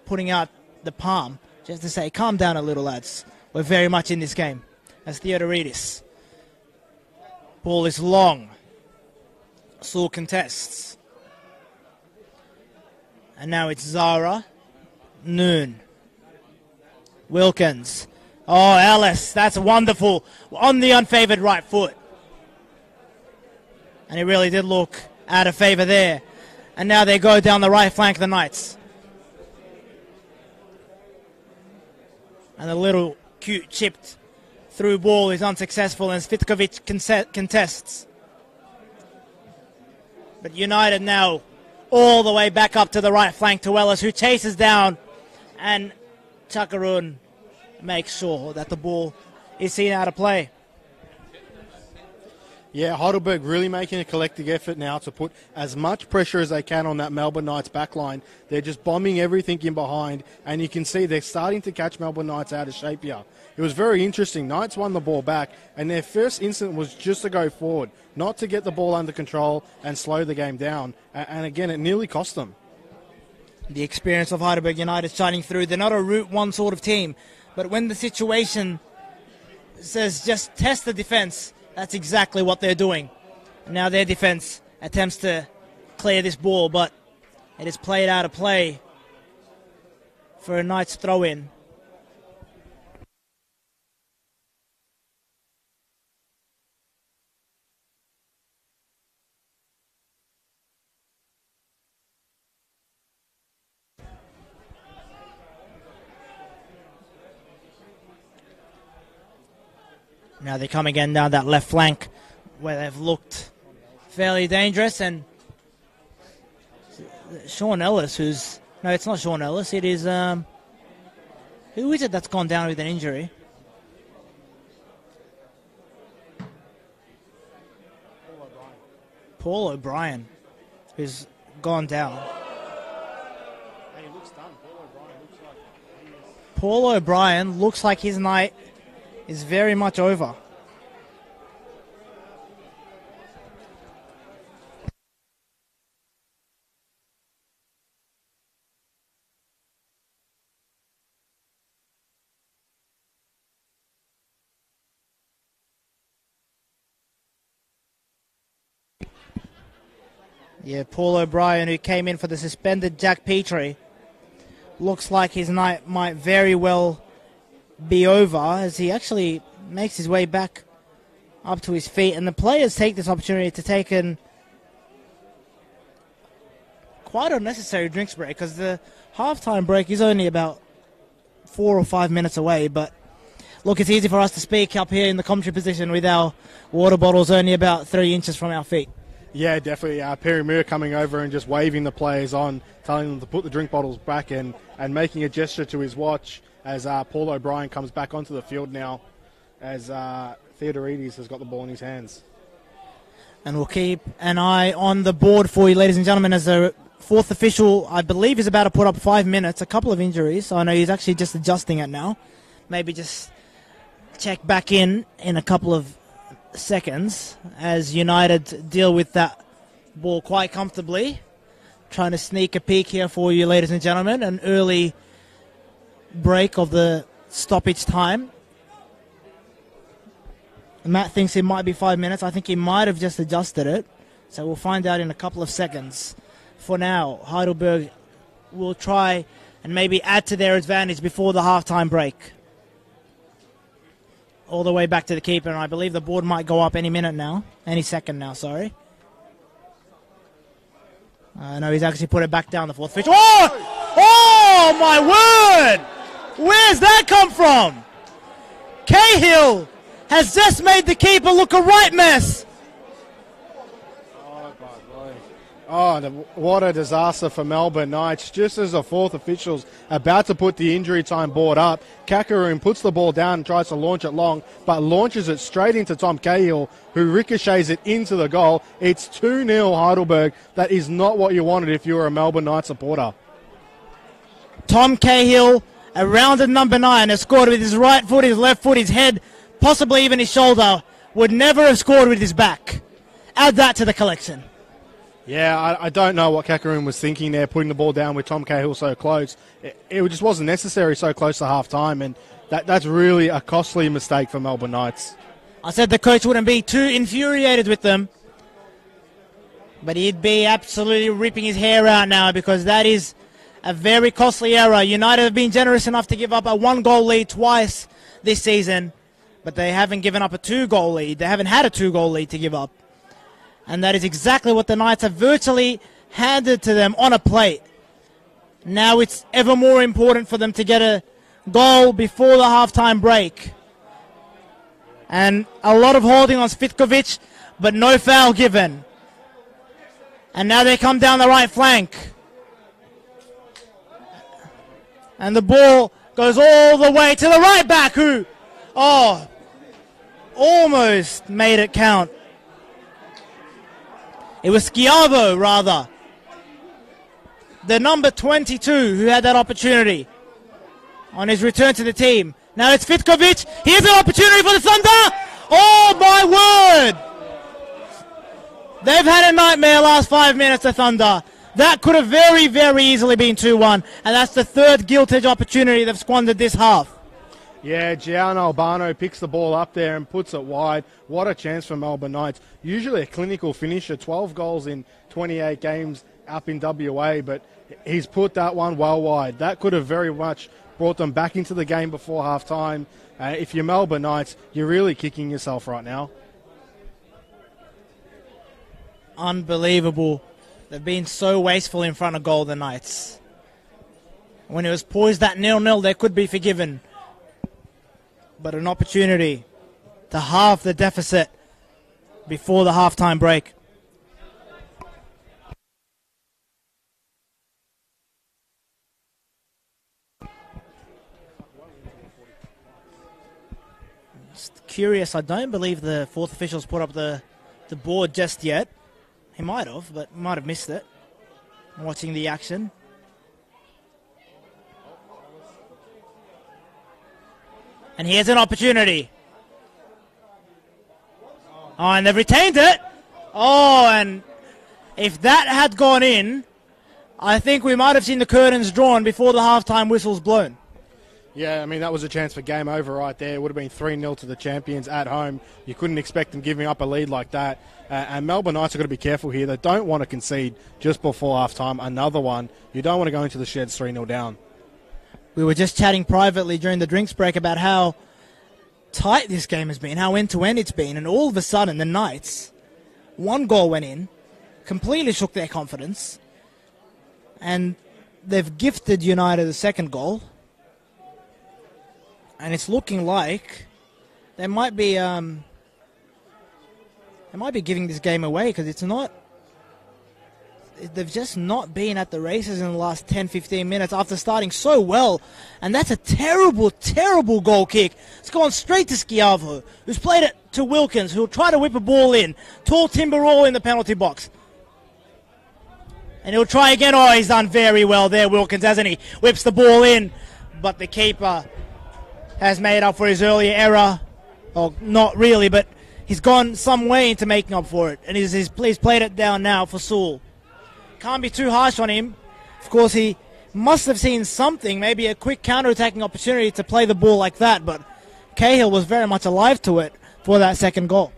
putting out the palm just to say, calm down a little, lads. We're very much in this game. As Theodoridis. Ball is long. Saul contests. And now it's Zara. Noon. Wilkins. Oh, Ellis, that's wonderful. On the unfavoured right foot. And he really did look out of favour there. And now they go down the right flank of the Knights. And the little cute chipped through ball is unsuccessful, and Svitkovic contests. But United now all the way back up to the right flank to Ellis, who chases down, and Chakarun makes sure that the ball is seen out of play. Yeah, Heidelberg really making a collective effort now to put as much pressure as they can on that Melbourne Knights backline. They're just bombing everything in behind, and you can see they're starting to catch Melbourne Knights out of shape here. It was very interesting. Knights won the ball back, and their first instinct was just to go forward, not to get the ball under control and slow the game down. And again, it nearly cost them. The experience of Heidelberg United shining through. They're not a Route 1 sort of team, but when the situation says just test the defence, that's exactly what they're doing. Now their defence attempts to clear this ball, but it is played out of play for a Knights throw-in. Now they come again down that left flank where they've looked fairly dangerous, and Sean Ellis, who's... No, it's not Sean Ellis, it is... who is it that's gone down with an injury? Paul O'Brien, who's gone down. He looks done. Paul O'Brien looks like his night is very much over. Yeah, Paul O'Brien, who came in for the suspended Jack Petrie, looks like his night might very well be over, as he actually makes his way back up to his feet, and the players take this opportunity to take an quite unnecessary drinks break, because the halftime break is only about 4 or 5 minutes away. But look, it's easy for us to speak up here in the commentary position with our water bottles only about 3 inches from our feet. Yeah, definitely. Perry Muir coming over and just waving the players on, telling them to put the drink bottles back and making a gesture to his watch as Paul O'Brien comes back onto the field now, as Theodorides has got the ball in his hands. And we'll keep an eye on the board for you, ladies and gentlemen, as the fourth official, I believe, is about to put up 5 minutes. A couple of injuries. So I know he's actually just adjusting it now. Maybe just check back in a couple of seconds as United deal with that ball quite comfortably. Trying to sneak a peek here for you, ladies and gentlemen. An early break of the stoppage time. Matt thinks it might be 5 minutes. I think he might have just adjusted it. So we'll find out in a couple of seconds. For now, Heidelberg will try and maybe add to their advantage before the halftime break. All the way back to the keeper, and I believe the board might go up any minute now. Any second now, sorry. No, he's actually put it back down the fourth pitch. Oh! Oh, my word! Where's that come from? Cahill has just made the keeper look a right mess. Oh, what a disaster for Melbourne Knights. Just as the fourth official's about to put the injury time board up, Kakaroon puts the ball down and tries to launch it long, but launches it straight into Tom Cahill, who ricochets it into the goal. It's 2-0 Heidelberg. That is not what you wanted if you were a Melbourne Knights supporter. Tom Cahill, a rounded number 9, has scored with his right foot, his left foot, his head, possibly even his shoulder. Would never have scored with his back. Add that to the collection. Yeah, I don't know what Kakaroon was thinking there, putting the ball down with Tom Cahill so close. It just wasn't necessary so close to half-time, and that's really a costly mistake for Melbourne Knights. I said the coach wouldn't be too infuriated with them, but he'd be absolutely ripping his hair out now, because that is a very costly error. United have been generous enough to give up a 1-goal lead twice this season, but they haven't given up a 2-goal lead. They haven't had a 2-goal lead to give up. And that is exactly what the Knights have virtually handed to them on a plate. Now it's ever more important for them to get a goal before the halftime break. And a lot of holding on Svitkovic, but no foul given. And now they come down the right flank. And the ball goes all the way to the right back, who, almost made it count. It was Schiavo, rather. The number 22 who had that opportunity on his return to the team. Now it's Vitkovic. Here's an opportunity for the Thunder. Oh, my word. They've had a nightmare last 5 minutes, the Thunder. That could have very, very easily been 2-1. And that's the third gilt-edge opportunity they've squandered this half. Yeah, Gian Albano picks the ball up there and puts it wide. What a chance for Melbourne Knights. Usually a clinical finisher, 12 goals in 28 games up in WA, but he's put that one well wide. That could have very much brought them back into the game before half-time. If you're Melbourne Knights, you're really kicking yourself right now. Unbelievable. They've been so wasteful in front of goal, the Knights. When it was poised at 0-0, they could be forgiven. But an opportunity to halve the deficit before the halftime break. Just curious, I don't believe the fourth official's put up the board just yet. He might have, but might have missed it. Watching the action. And here's an opportunity. Oh, and they've retained it. Oh, and if that had gone in, I think we might have seen the curtains drawn before the halftime whistle's blown. Yeah, I mean, that was a chance for game over right there. It would have been 3-0 to the champions at home. You couldn't expect them giving up a lead like that. And Melbourne Knights have got to be careful here. They don't want to concede just before halftime. Another one. You don't want to go into the sheds 3-0 down. We were just chatting privately during the drinks break about how tight this game has been, how end-to-end it's been, and all of a sudden the Knights, one goal went in, completely shook their confidence, and they've gifted United the second goal, and it's looking like they might be giving this game away, because they've just not been at the races in the last 10-15 minutes after starting so well. And that's a terrible, terrible goal kick. It's gone straight to Schiavo, who's played it to Wilkins, who'll try to whip a ball in. Tall timber all in the penalty box. And he'll try again. Oh, he's done very well there, Wilkins, hasn't he? Whips the ball in, but the keeper has made up for his earlier error. Well, not really, but he's gone some way into making up for it. And he's played it down now for Sewell. Can't be too harsh on him. Of course, he must have seen something, maybe a quick counter-attacking opportunity to play the ball like that, but Cahill was very much alive to it for that second goal.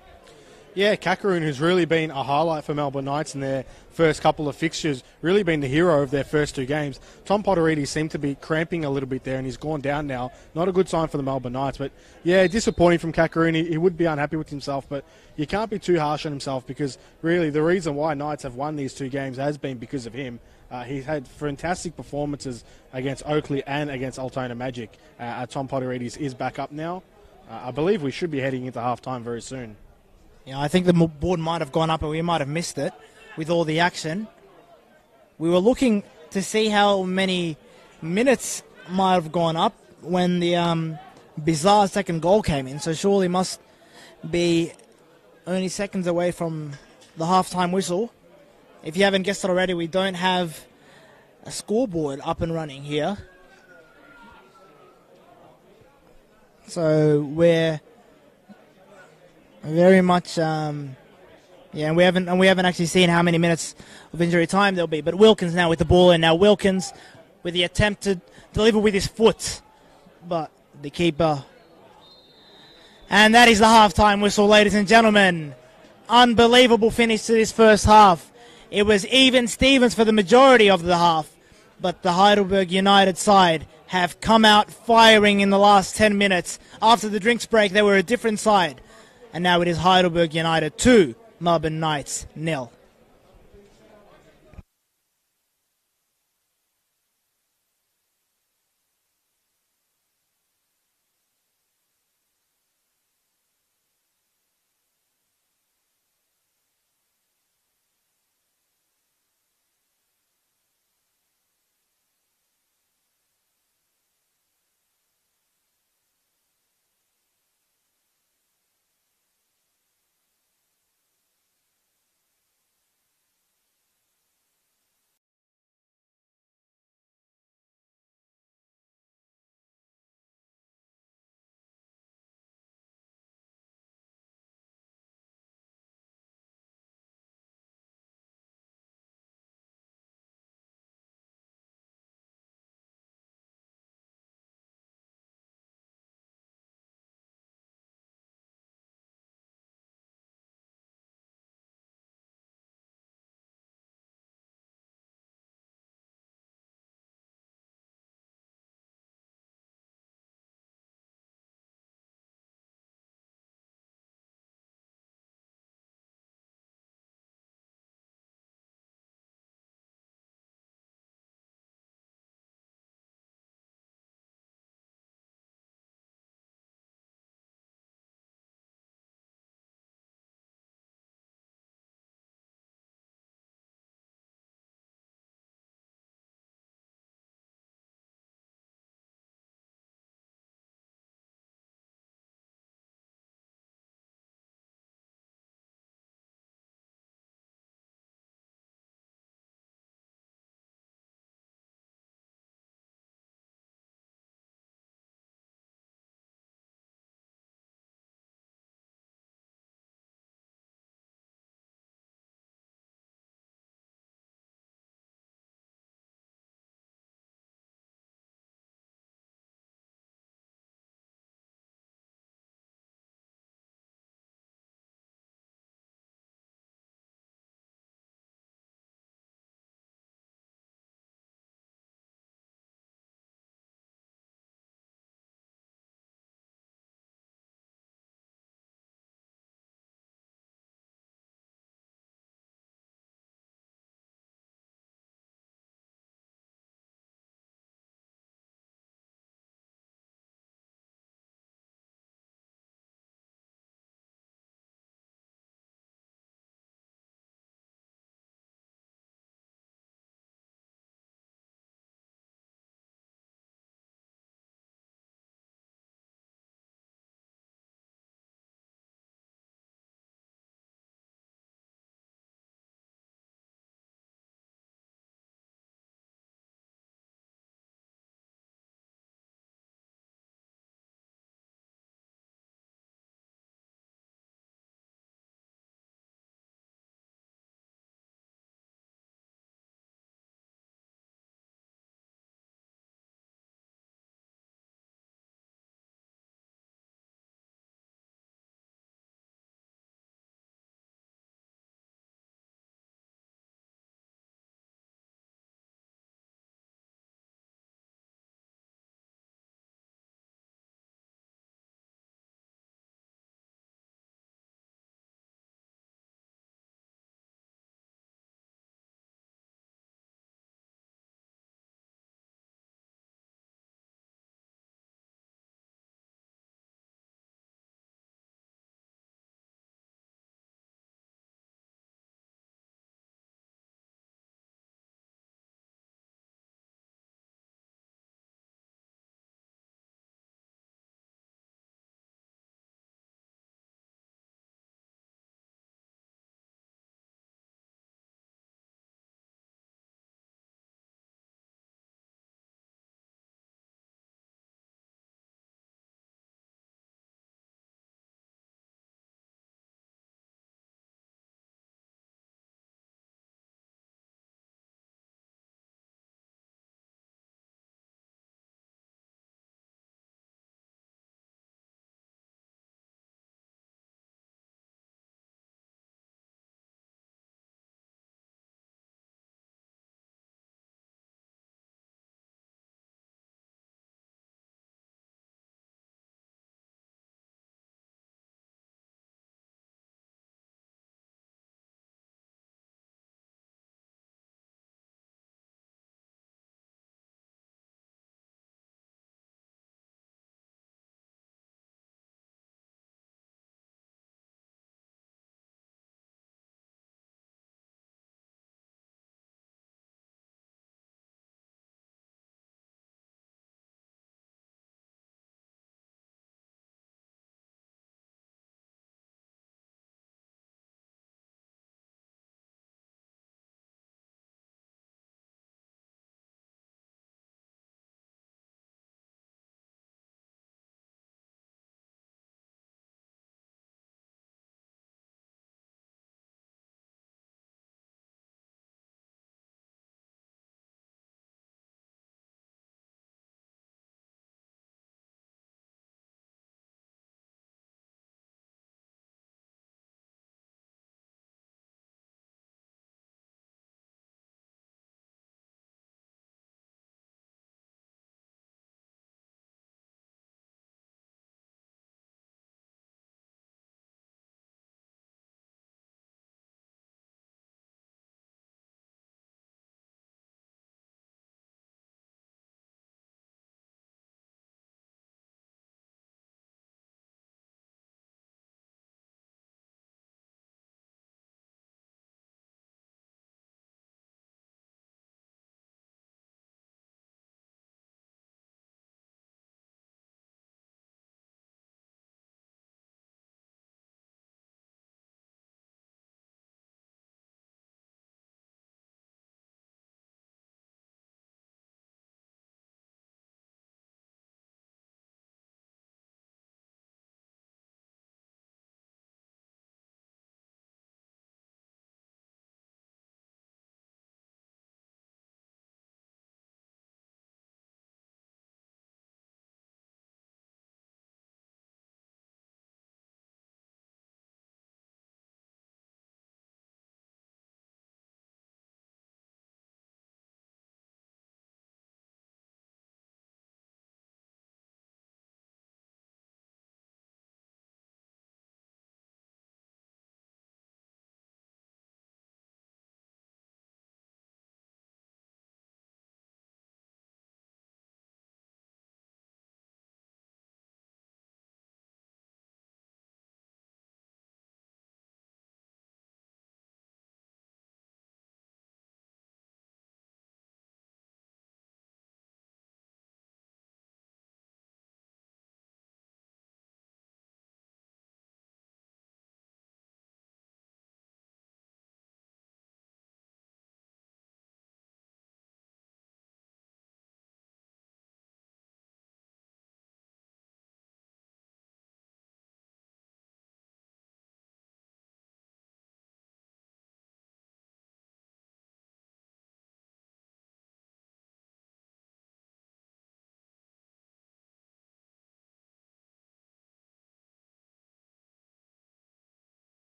Yeah, Kakaroon, who's really been a highlight for Melbourne Knights in their first couple of fixtures, really been the hero of their first two games. Tom Potteridis seemed to be cramping a little bit there, and he's gone down now. Not a good sign for the Melbourne Knights, but yeah, disappointing from Kakaroon. He would be unhappy with himself, but you can't be too harsh on himself, because really the reason why Knights have won these two games has been because of him. He's had fantastic performances against Oakley and against Altona Magic. Tom Potteridis is back up now. I believe we should be heading into half-time very soon. Yeah, I think the board might have gone up and we might have missed it with all the action. We were looking to see how many minutes might have gone up when the bizarre second goal came in, so surely must be only seconds away from the half-time whistle. If you haven't guessed it already, we don't have a scoreboard up and running here. So we're very much, and we haven't actually seen how many minutes of injury time there'll be. But Wilkins now with the ball, and now Wilkins with the attempt to deliver with his foot, but the keeper. And that is the halftime whistle, ladies and gentlemen. Unbelievable finish to this first half. It was even Stevens for the majority of the half, but the Heidelberg United side have come out firing in the last 10 minutes. After the drinks break, they were a different side. And now it is Heidelberg United 2, Melbourne Knights 0.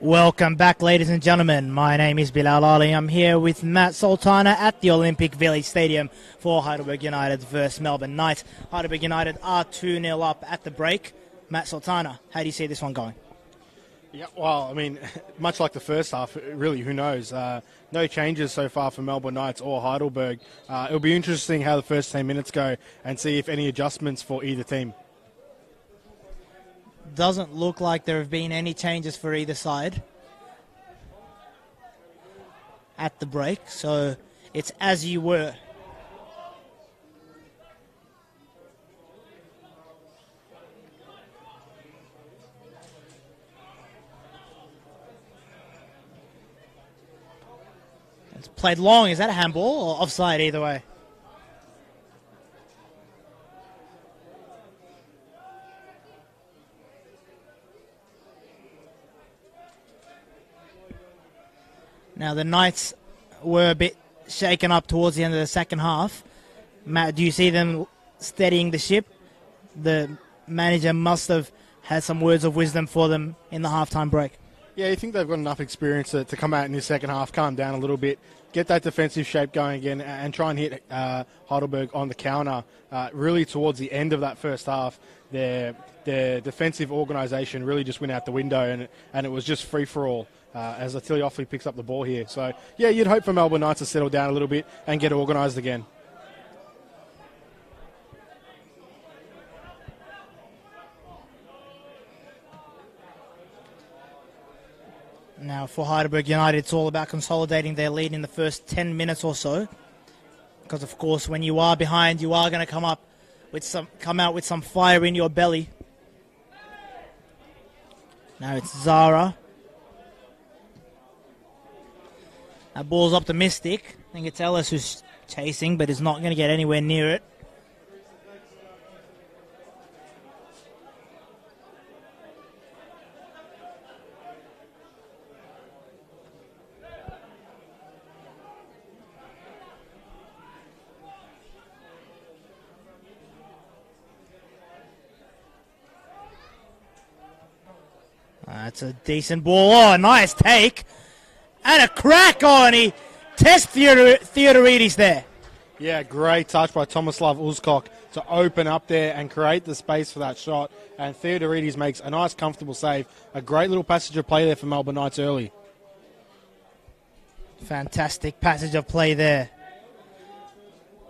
Welcome back, ladies and gentlemen. My name is Bilal Ali. I'm here with Matt Sultana at the Olympic Village Stadium for Heidelberg United versus Melbourne Knights. Heidelberg United are 2-0 up at the break. Matt Sultana, how do you see this one going? Yeah, well, I mean, much like the first half, really, who knows? No changes so far for Melbourne Knights or Heidelberg. It'll be interesting how the first 10 minutes go and see if any adjustments for either team. Doesn't look like there have been any changes for either side at the break, so it's as you were. It's played long. Is that a handball or offside? Either way. Now, the Knights were a bit shaken up towards the end of the second half. Matt, do you see them steadying the ship? The manager must have had some words of wisdom for them in the halftime break. Yeah, you think they've got enough experience to come out in the second half, calm down a little bit, get that defensive shape going again, and try and hit Heidelberg on the counter. Really, towards the end of that first half, their defensive organisation really just went out the window, and it was just free-for-all. As Atiliofli picks up the ball here. So, yeah, you'd hope for Melbourne Knights to settle down a little bit and get organised again. Now, for Heidelberg United, it's all about consolidating their lead in the first 10 minutes or so. Because, of course, when you are behind, you are going to come out with some fire in your belly. Now it's Zara. That ball's optimistic. I think it's Ellis who's chasing, but is not going to get anywhere near it. That's a decent ball. Oh, nice take. And a crack on. He tests Theodoridis there. Yeah, great touch by Tomislav Uzkok to open up there and create the space for that shot. And Theodoridis makes a nice, comfortable save. A great little passage of play there for Melbourne Knights early. Fantastic passage of play there.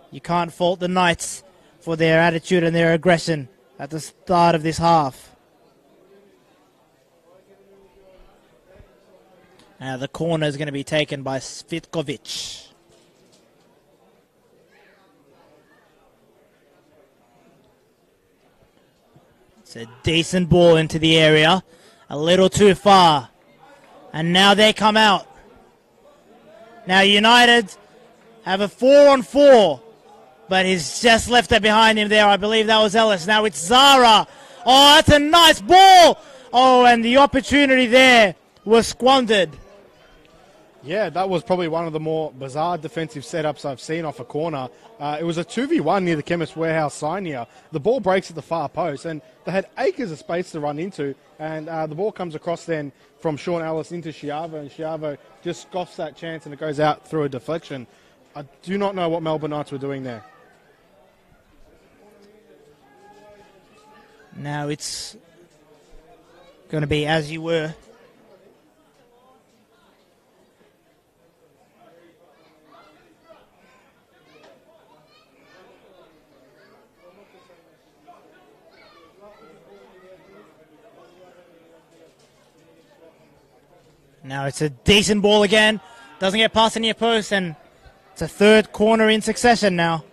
You can't fault the Knights for their attitude and their aggression at the start of this half. Now the corner is going to be taken by Svitkovic. It's a decent ball into the area. A little too far. And now they come out. Now United have a 4-on-4. But he's just left it behind him there. I believe that was Ellis. Now it's Zara. Oh, that's a nice ball. Oh, and the opportunity there was squandered. Yeah, that was probably one of the more bizarre defensive setups I've seen off a corner. It was a 2v1 near the Chemist Warehouse sign here. The ball breaks at the far post, and they had acres of space to run into, and the ball comes across then from Sean Ellis into Schiavo, and Schiavo just scoffs that chance, and it goes out through a deflection. I do not know what Melbourne Knights were doing there. Now it's going to be as you were. Now it's a decent ball again. Doesn't get past any post, and it's a third corner in succession now.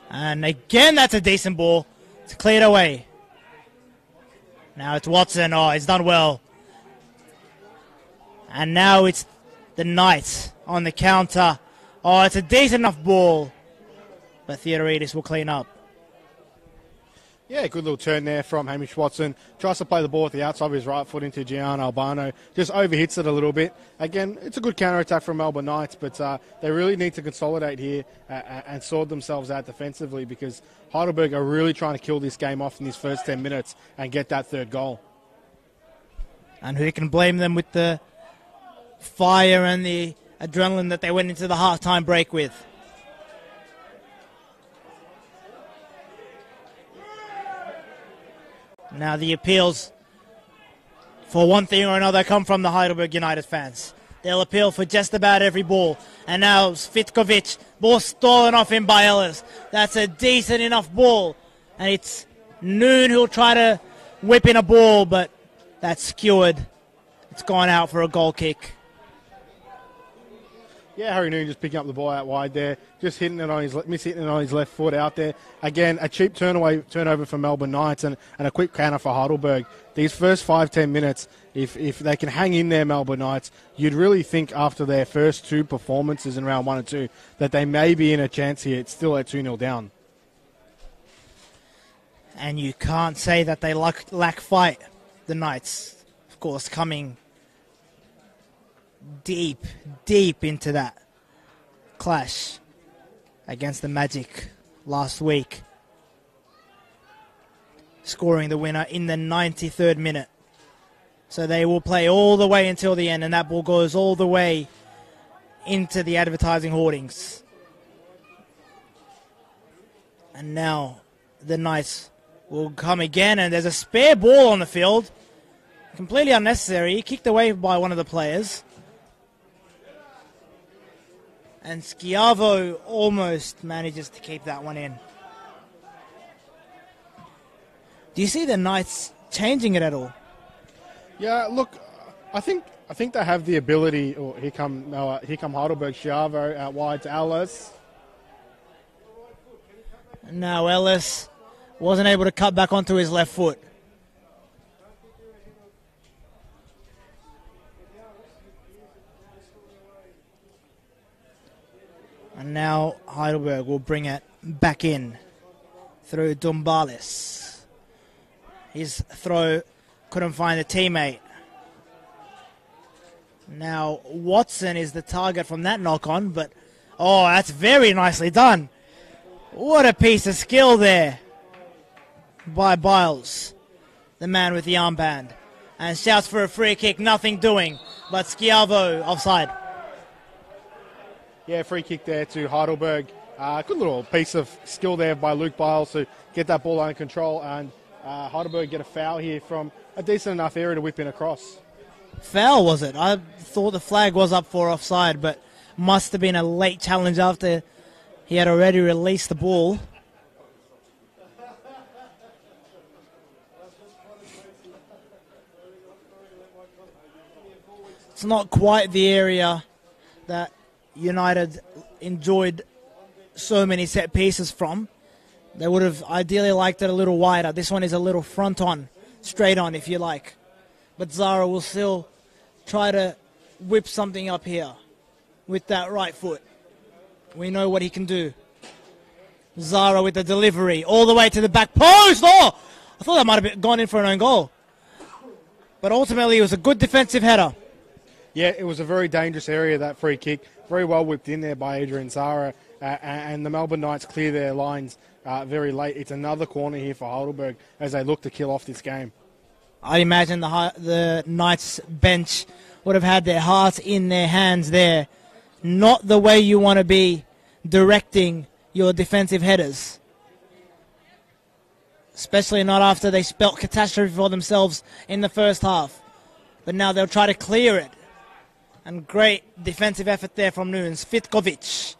And again, that's a decent ball. It's cleared away. Now it's Watson. Oh, he's done well. And now it's the Knights on the counter. Oh, it's a decent enough ball. But Theodoridis will clean up. Yeah, good little turn there from Hamish Watson. Tries to play the ball with the outside of his right foot into Gian Albano. Just overhits it a little bit. Again, it's a good counter-attack from Melbourne Knights, but they really need to consolidate here and sort themselves out defensively, because Heidelberg are really trying to kill this game off in these first 10 minutes and get that third goal. And who can blame them with the fire and the adrenaline that they went into the halftime break with? Now the appeals, for one thing or another, come from the Heidelberg United fans. They'll appeal for just about every ball. And now Svitkovic, ball stolen off him by Ellis. That's a decent enough ball. And it's Noon who'll try to whip in a ball, but that's skewered. It's gone out for a goal kick. Yeah, Harry Noon just picking up the ball out wide there, just hitting it on his left foot out there. Again, a cheap turnover for Melbourne Knights and a quick counter for Heidelberg. These first 5-10 minutes, if they can hang in there, Melbourne Knights, you'd really think after their first two performances in round 1 and 2 that they may be in a chance here. It's still at 2-0 down. And you can't say that they lack fight, the Knights. Of course, coming deep into that clash against the Magic last week, scoring the winner in the 93rd minute. So they will play all the way until the end, and that ball goes all the way into the advertising hoardings. And now the Knights will come again, and there's a spare ball on the field. Completely unnecessary. Kicked away by one of the players. And Schiavo almost manages to keep that one in. Do you see the Knights changing it at all? Yeah, look, I think they have the ability. Oh, here come Heidelberg. Schiavo out wide to Ellis. Now Ellis wasn't able to cut back onto his left foot. And now Heidelberg will bring it back in through Dumbalis. His throw couldn't find a teammate. Now Watson is the target from that knock-on, but oh, that's very nicely done. What a piece of skill there by Biles, the man with the armband. And shouts for a free kick, nothing doing, but Schiavo offside. Yeah, free kick there to Heidelberg. Good little piece of skill there by Luke Biles to get that ball under control, and Heidelberg get a foul here from a decent enough area to whip in across. Foul, was it? I thought the flag was up for offside, but must have been a late challenge after he had already released the ball. It's not quite the area that United enjoyed so many set pieces from. They would have ideally liked it a little wider. This one is a little front on, straight on if you like. But Zara will still try to whip something up here with that right foot. We know what he can do. Zara with the delivery all the way to the back post. Oh, I thought that might have gone in for an own goal. But ultimately it was a good defensive header. Yeah, it was a very dangerous area, that free kick. Very well whipped in there by Adrian Zara. And the Melbourne Knights clear their lines very late. It's another corner here for Heidelberg as they look to kill off this game. I imagine the Knights bench would have had their hearts in their hands there. Not the way you want to be directing your defensive headers. Especially not after they spelt catastrophe for themselves in the first half. But now they'll try to clear it. And great defensive effort there from Nunes. Svitkovic.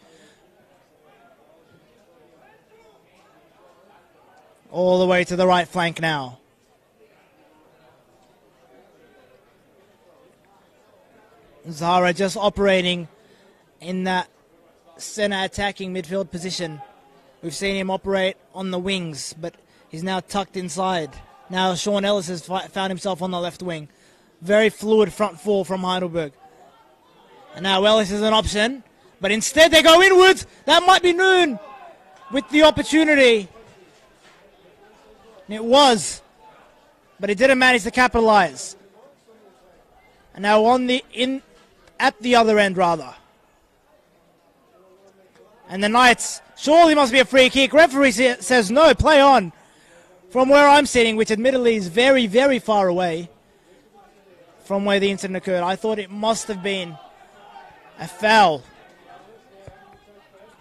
All the way to the right flank now. Zara just operating in that center attacking midfield position. We've seen him operate on the wings, but he's now tucked inside. Now Sean Ellis has found himself on the left wing. Very fluid front four from Heidelberg. And now Ellis is an option, but instead they go inwards. That might be Noon with the opportunity. It was, but he didn't manage to capitalize. And now at the other end, rather. And the Knights, surely must be a free kick. Referee says no, play on. From where I'm sitting, which admittedly is very, very far away from where the incident occurred, I thought it must have been a foul.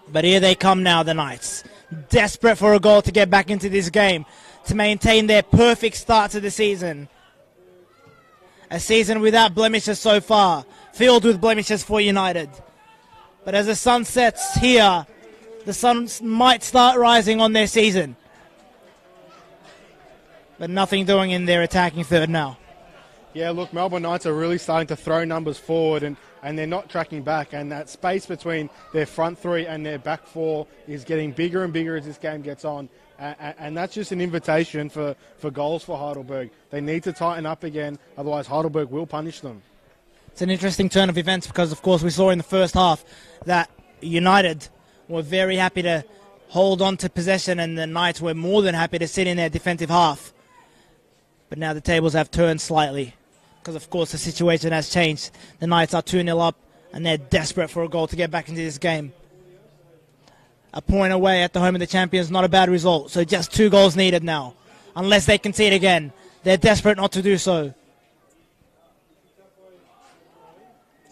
But here they come now, the Knights. Desperate for a goal to get back into this game, to maintain their perfect start to the season. A season without blemishes so far, filled with blemishes for United. But as the sun sets here, the sun might start rising on their season. But nothing doing in their attacking third now. Yeah, look, Melbourne Knights are really starting to throw numbers forward and they're not tracking back. And that space between their front three and their back four is getting bigger and bigger as this game gets on. And that's just an invitation for goals for Heidelberg. They need to tighten up again, otherwise Heidelberg will punish them. It's an interesting turn of events because, of course, we saw in the first half that United were very happy to hold on to possession and the Knights were more than happy to sit in their defensive half. But now the tables have turned slightly because, of course, the situation has changed. The Knights are 2-0 up and they're desperate for a goal to get back into this game. A point away at the home of the champions, not a bad result. So just 2 goals needed now. Unless they concede again. They're desperate not to do so.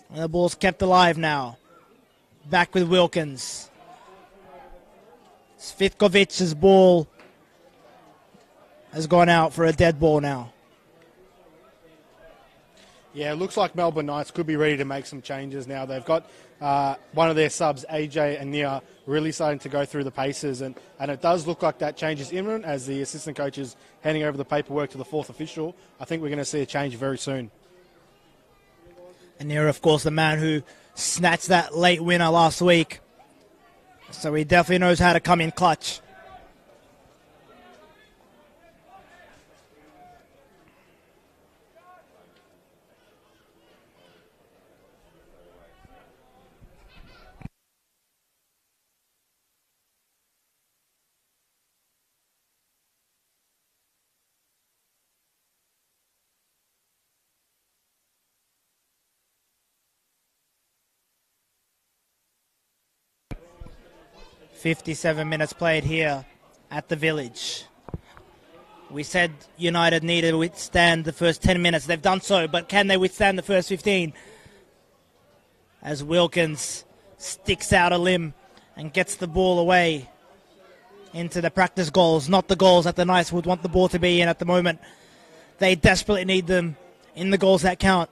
And the ball's kept alive now. Back with Wilkins. Svitkovic's ball has gone out for a dead ball now. Yeah, it looks like Melbourne Knights could be ready to make some changes now. They've got one of their subs, AJ and Nia, really starting to go through the paces. And it does look like that change is imminent as the assistant coach is handing over the paperwork to the 4th official. I think we're going to see a change very soon. And Nia, of course, the man who snatched that late winner last week. So he definitely knows how to come in clutch. "57 minutes played here at the Village. We said United needed to withstand the first 10 minutes. They've done so, but can they withstand the first 15? As Wilkins sticks out a limb and gets the ball away into the practice goals, not the goals that the Knights would want the ball to be in at the moment. They desperately need them in the goals that count.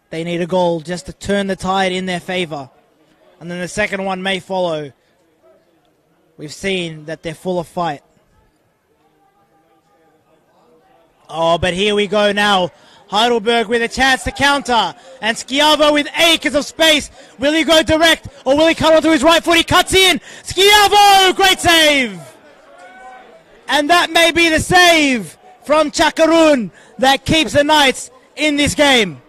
They need a goal just to turn the tide in their favour. And then the second one may follow. We've seen that they're full of fight. Oh, but here we go now. Heidelberg with a chance to counter. And Schiavo with acres of space. Will he go direct or will he cut onto his right foot? He cuts in. Schiavo! Great save! And that may be the save from Chakarun that keeps the Knights in this game.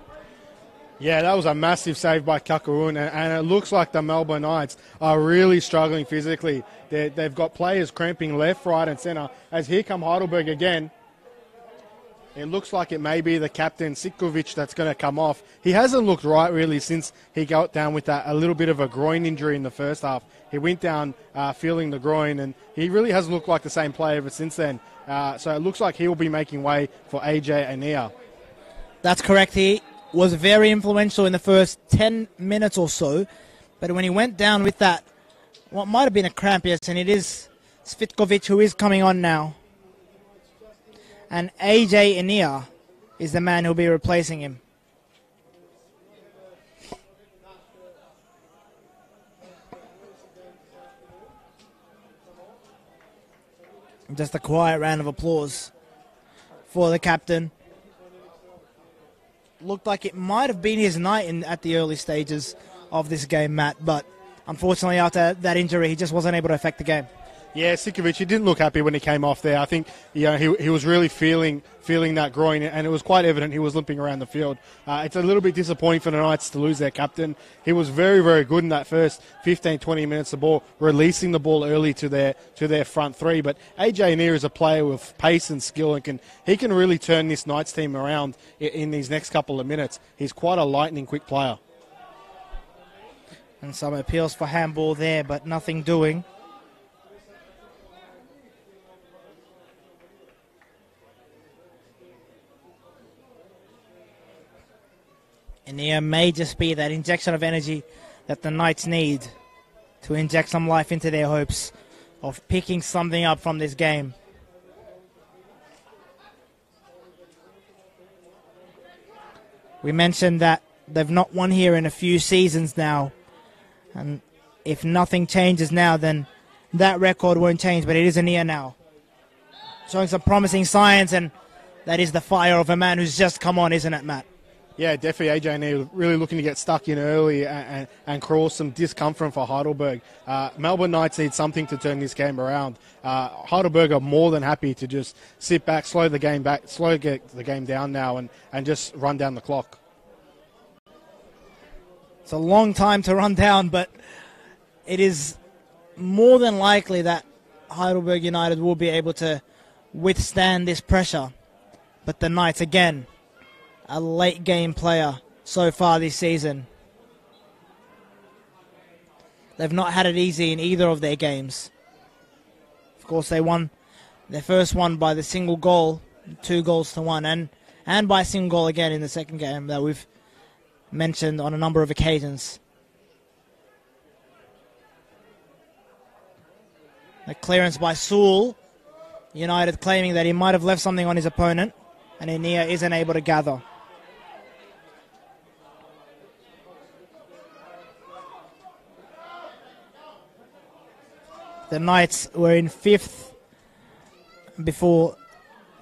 Yeah, that was a massive save by Kakarun, and it looks like the Melbourne Knights are really struggling physically. They've got players cramping left, right and centre. As here come Heidelberg again, it looks like it may be the captain, Sitkovic, that's going to come off. He hasn't looked right really since he got down with a little bit of a groin injury in the first half. He went down feeling the groin, and he really hasn't looked like the same player ever since then. So it looks like he will be making way for AJ and Nia. That's correct. He was very influential in the first 10 minutes or so, but when he went down with that, what might have been a cramp, yes, and it is Svitkovic who is coming on now. And AJ Enia is the man who'll be replacing him. Just a quiet round of applause for the captain. Looked like it might have been his night at the early stages of this game, Matt, but unfortunately after that injury he just wasn't able to affect the game. Yeah, Sikovic, he didn't look happy when he came off there. I think he was really feeling that groin, and it was quite evident he was limping around the field. It's a little bit disappointing for the Knights to lose their captain. He was very, very good in that first 15, 20 minutes of ball, releasing the ball early to their front three. But AJ Neer is a player with pace and skill, and he can really turn this Knights team around in these next couple of minutes. He's quite a lightning quick player. And some appeals for handball there, but nothing doing. And there may just be that injection of energy that the Knights need to inject some life into their hopes of picking something up from this game. We mentioned that they've not won here in a few seasons now. And if nothing changes now, then that record won't change. But it is near now. Showing some promising signs, and that is the fire of a man who's just come on, isn't it, Matt? Yeah, definitely. AJ Neer really looking to get stuck in early and cause some discomfort for Heidelberg. Melbourne Knights need something to turn this game around. Heidelberg are more than happy to just sit back, slow the game down now, and just run down the clock. It's a long time to run down, but it is more than likely that Heidelberg United will be able to withstand this pressure. But the Knights, again, a late game player so far this season. They've not had it easy in either of their games. Of course, they won their first one by the single goal, 2-1, and by a single goal again in the second game that we've mentioned on a number of occasions. A clearance by Sewell. United claiming that he might have left something on his opponent, and Enia isn't able to gather. The Knights were in 5th before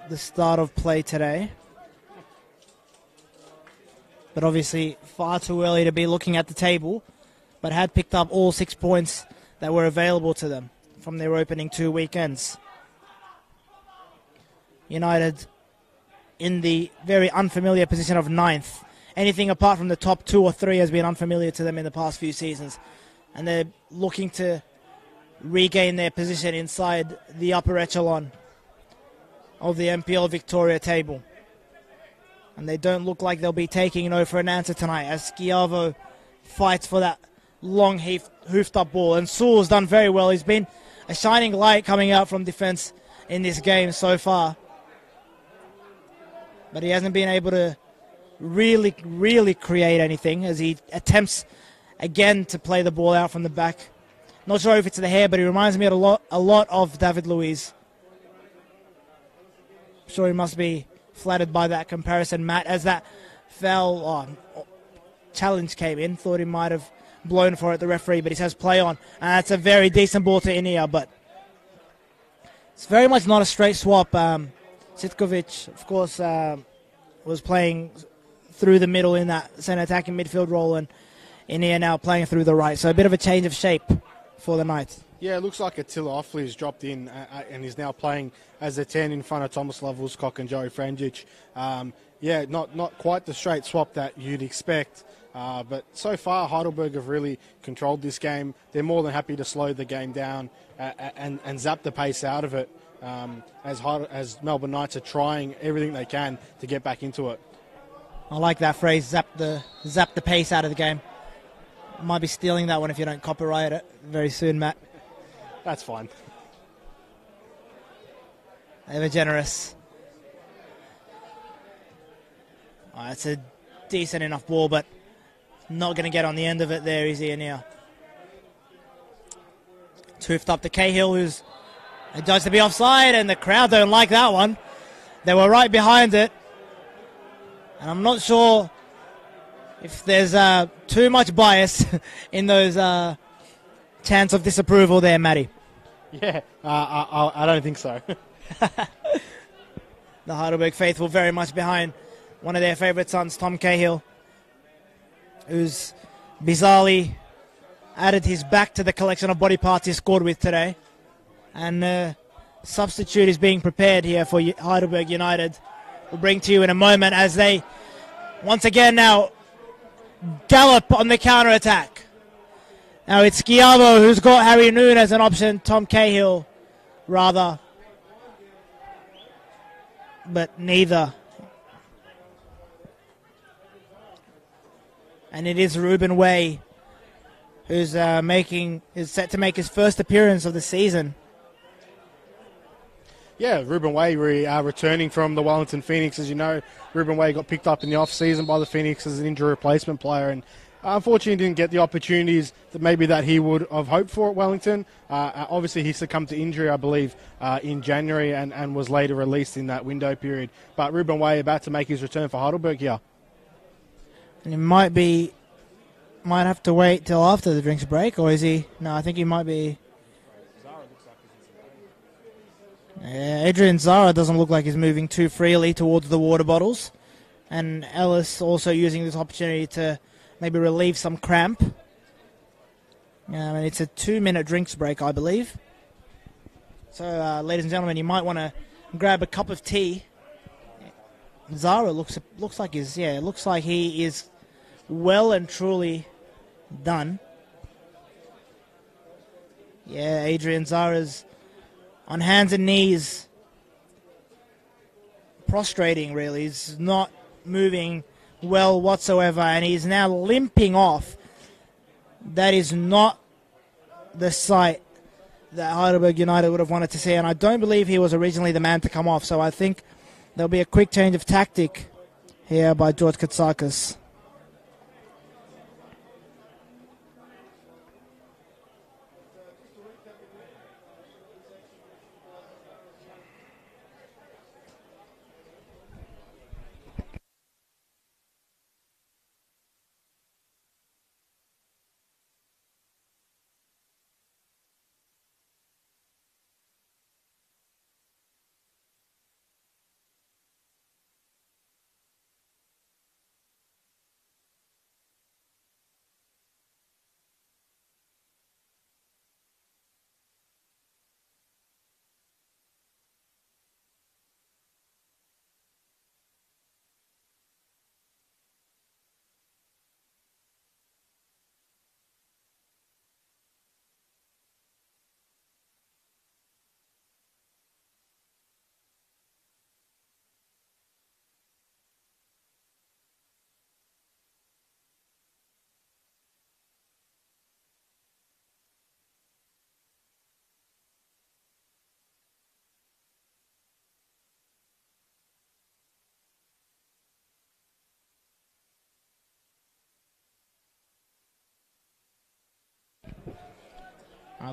the start of play today. But obviously far too early to be looking at the table, but had picked up all 6 points that were available to them from their opening 2 weekends. United in the very unfamiliar position of 9th. Anything apart from the top 2 or 3 has been unfamiliar to them in the past few seasons. And they're looking to regain their position inside the upper echelon of the NPL Victoria table. And they don't look like they'll be taking no for an answer tonight as Schiavo fights for that long hoofed up ball. And Sewell's done very well. He's been a shining light coming out from defense in this game so far. But he hasn't been able to really create anything as he attempts again to play the ball out from the back. Not sure if it's the hair, but he reminds me a lot of David Luiz. I'm sure he must be flattered by that comparison, Matt, as that challenge came in. Thought he might have blown for it, the referee, but he says play on. And it's a very decent ball to Inia, but it's very much not a straight swap. Sitkovic, of course, was playing through the middle in that centre attacking midfield role, and Inia now playing through the right. So a bit of a change of shape for the Knights. Yeah, it looks like Attila Offley has dropped in and is now playing as a 10 in front of Tomislav Uskok and Joey Franjic. Yeah, not quite the straight swap that you'd expect. But so far, Heidelberg have really controlled this game. They're more than happy to slow the game down and zap the pace out of it as Melbourne Knights are trying everything they can to get back into it. I like that phrase, zap the pace out of the game. Might be stealing that one if you don't copyright it very soon, Matt. That's fine. Ever generous. It's a decent enough ball, but not going to get on the end of it there, is he, Ania? Toofed up to Cahill, who's judged to be offside, and the crowd don't like that one. They were right behind it. And I'm not sure if there's too much bias in those chants of disapproval there, Matty. Yeah, I don't think so. The Heidelberg faithful very much behind one of their favourite sons, Tom Cahill, who's bizarrely added his back to the collection of body parts he scored with today. And substitute is being prepared here for Heidelberg United. We'll bring to you in a moment as they once again now gallop on the counter-attack. Now it's Schiavo who's got Harry Noon as an option, Tom Cahill rather, but neither. And it is Ruben Way who's is set to make his first appearance of the season. Yeah, Ruben Way returning from the Wellington Phoenix. As you know, Ruben Way got picked up in the off-season by the Phoenix as an injury replacement player, and unfortunately didn't get the opportunities that he would have hoped for at Wellington. Obviously, he succumbed to injury, I believe, in January and was later released in that window period. But Ruben Way about to make his return for Heidelberg here. And he might have to wait till after the drinks break, or is he? No, I think he might be. Yeah, Adrian Zara doesn't look like he's moving too freely towards the water bottles. And Ellis also using this opportunity to maybe relieve some cramp. And it's a 2-minute drinks break, I believe. So, ladies and gentlemen, you might want to grab a cup of tea. Zara looks like he is well and truly done. Yeah, Adrian Zara's on hands and knees, prostrating really. He's not moving well whatsoever, and he's now limping off. That is not the sight that Heidelberg United would have wanted to see, and I don't believe he was originally the man to come off, so I think there'll be a quick change of tactic here by George Katsakis.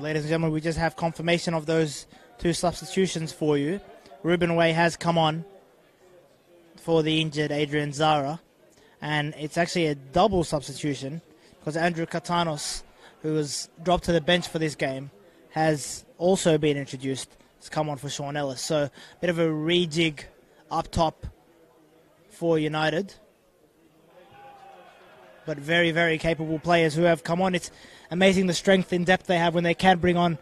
Ladies and gentlemen, we just have confirmation of those two substitutions for you. Ruben Way has come on for the injured Adrian Zara, and it's actually a double substitution because Andrew Katanos, who was dropped to the bench for this game, has also been introduced. He's come on for Sean Ellis. So a bit of a rejig up top for United. But very, very capable players who have come on. It's amazing the strength and depth they have when they can bring on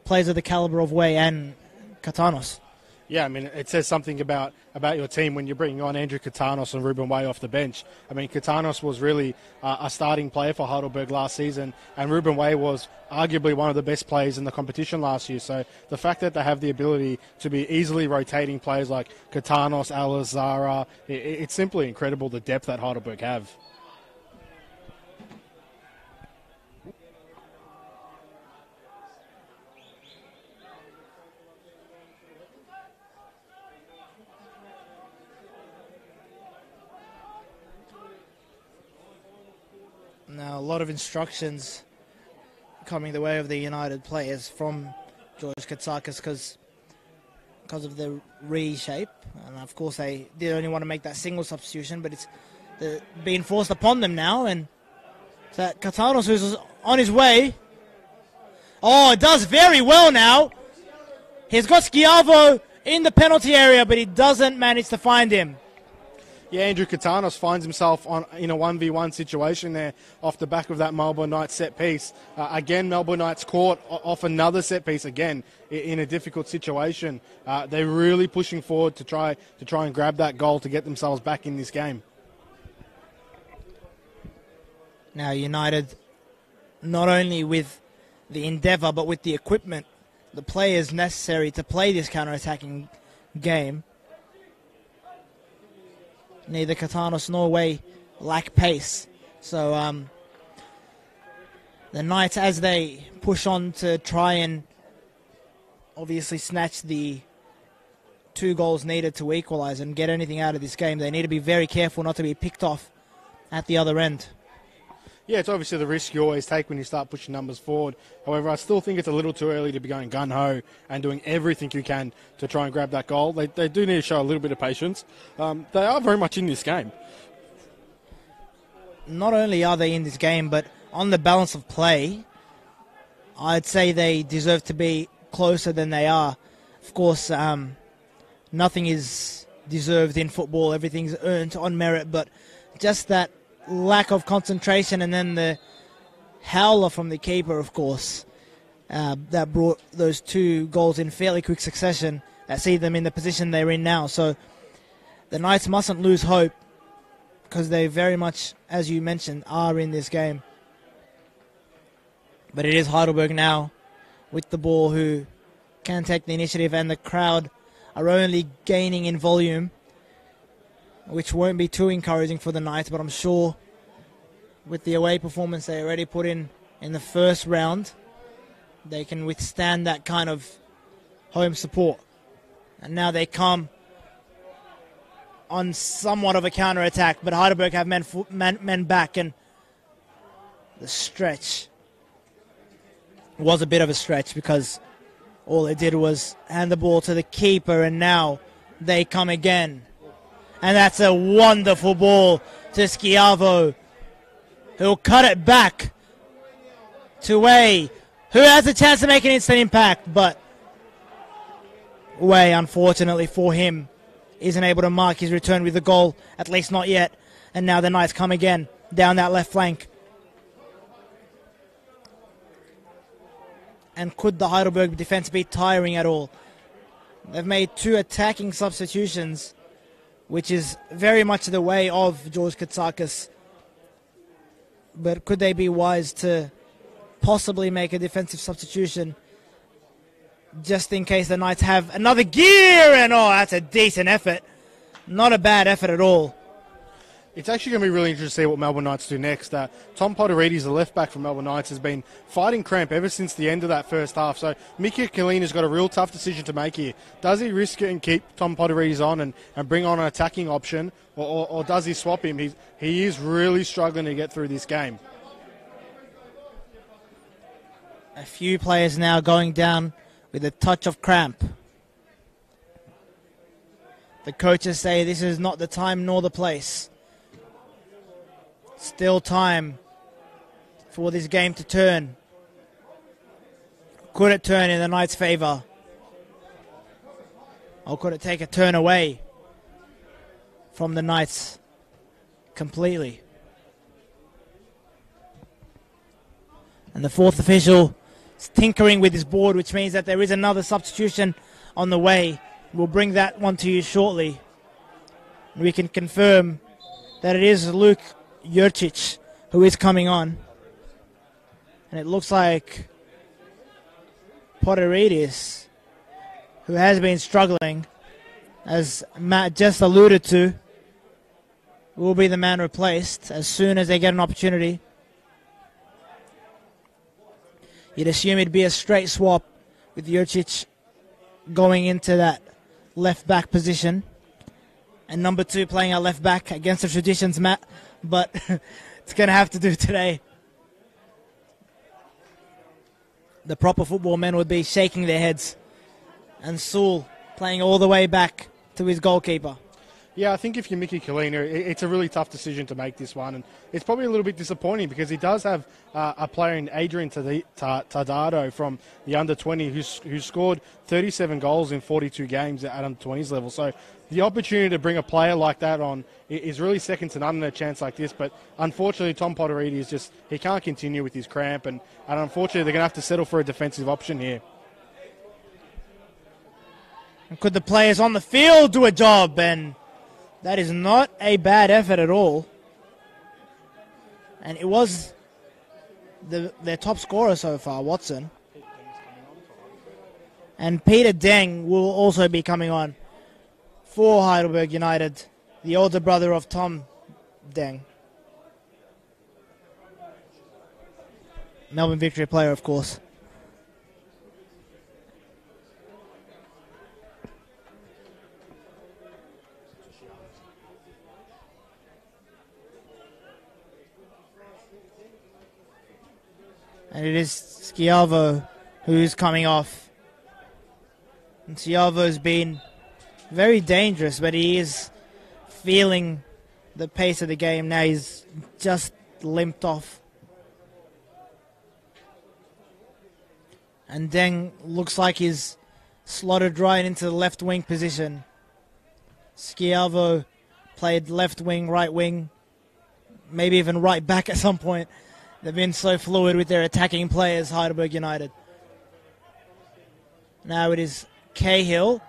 players of the caliber of Way and Katanos. Yeah, I mean, it says something about your team when you're bringing on Andrew Katanos and Ruben Way off the bench. I mean, Katanos was really a starting player for Heidelberg last season, and Ruben Way was arguably one of the best players in the competition last year. So the fact that they have the ability to be easily rotating players like Katanos, Alice, Zara, it's simply incredible the depth that Heidelberg have. Now, a lot of instructions coming the way of the United players from George Katsakis because of the reshape. And, of course, they did only want to make that single substitution, but it's being forced upon them now. And that Katanos, who's on his way. Oh, it does very well now. He's got Schiavo in the penalty area, but he doesn't manage to find him. Yeah, Andrew Katanos finds himself in a 1v1 situation there off the back of that Melbourne Knights set piece. Again, Melbourne Knights caught off another set piece again in a difficult situation. They're really pushing forward to try and grab that goal to get themselves back in this game. Now United, not only with the endeavour but with the equipment, the players necessary to play this counter-attacking game. Neither Katanos nor Way lack pace. So the Knights, as they push on to try and obviously snatch the 2 goals needed to equalise and get anything out of this game, they need to be very careful not to be picked off at the other end. Yeah, it's obviously the risk you always take when you start pushing numbers forward. However, I still think it's a little too early to be going gung-ho and doing everything you can to try and grab that goal. They do need to show a little bit of patience. They are very much in this game. Not only are they in this game, but on the balance of play, I'd say they deserve to be closer than they are. Of course, nothing is deserved in football. Everything's earned on merit, but just that lack of concentration, and then the howler from the keeper, of course, that brought those 2 goals in fairly quick succession that see them in the position they're in now. So the Knights mustn't lose hope, because they very much, as you mentioned, are in this game. But it is Heidelberg now with the ball who can take the initiative, and the crowd are only gaining in volume, which won't be too encouraging for the Knights, but I'm sure with the away performance they already put in the first round, they can withstand that kind of home support. And now they come on somewhat of a counter-attack, but Heidelberg have men back, and the stretch was a bit of a stretch because all they did was hand the ball to the keeper, and now they come again. And that's a wonderful ball to Schiavo, who'll cut it back to Way, who has a chance to make an instant impact, but Way, unfortunately for him, isn't able to mark his return with the goal, at least not yet. And now the Knights come again down that left flank. And could the Heidelberg defense be tiring at all? They've made 2 attacking substitutions, which is very much the way of George Katsakis. But could they be wise to possibly make a defensive substitution just in case the Knights have another gear? And oh, that's a decent effort. Not a bad effort at all. It's actually going to be really interesting to see what Melbourne Knights do next. Tom Potterides, the left back from Melbourne Knights, has been fighting cramp ever since the end of that first half. So Mika Kalina's got a real tough decision to make here. Does he risk it and keep Tom Potterides on and bring on an attacking option, or does he swap him? He is really struggling to get through this game. A few players now going down with a touch of cramp. The coaches say this is not the time nor the place. Still time for this game to turn. Could it turn in the Knights' favour? Or could it take a turn away from the Knights completely? And the 4th official is tinkering with his board, which means that there is another substitution on the way. We'll bring that one to you shortly. We can confirm that it is Luke Jurcic who is coming on. And it looks like Potterides, who has been struggling, as Matt just alluded to, will be the man replaced as soon as they get an opportunity. You'd assume it'd be a straight swap with Jurcic going into that left back position, and number 2 playing our left back against the traditions, Matt, but it's going to have to do today. The proper football men would be shaking their heads, and Sewell playing all the way back to his goalkeeper. Yeah, I think if you're Mickey Kalina, it's a really tough decision to make this one, and it's probably a little bit disappointing because he does have a player in Adrian Tadado from the under-20 who's scored 37 goals in 42 games at under-20s level. So the opportunity to bring a player like that on is really second to none in a chance like this. But unfortunately, Tom Potteriti is just, he can't continue with his cramp, and unfortunately they're going to have to settle for a defensive option here. Could the players on the field do a job? And that is not a bad effort at all. And it was their top scorer so far, Watson. And Peter Deng will also be coming on for Heidelberg United, the older brother of Tom Deng. Melbourne Victory player, of course. And it is Schiavo who's coming off. And Schiavo's been very dangerous, but he is feeling the pace of the game. Now he's just limped off. And Deng looks like he's slotted right into the left wing position. Schiavo played left wing, right wing, maybe even right back at some point. They've been so fluid with their attacking players, Heidelberg United. Now it is Cahill,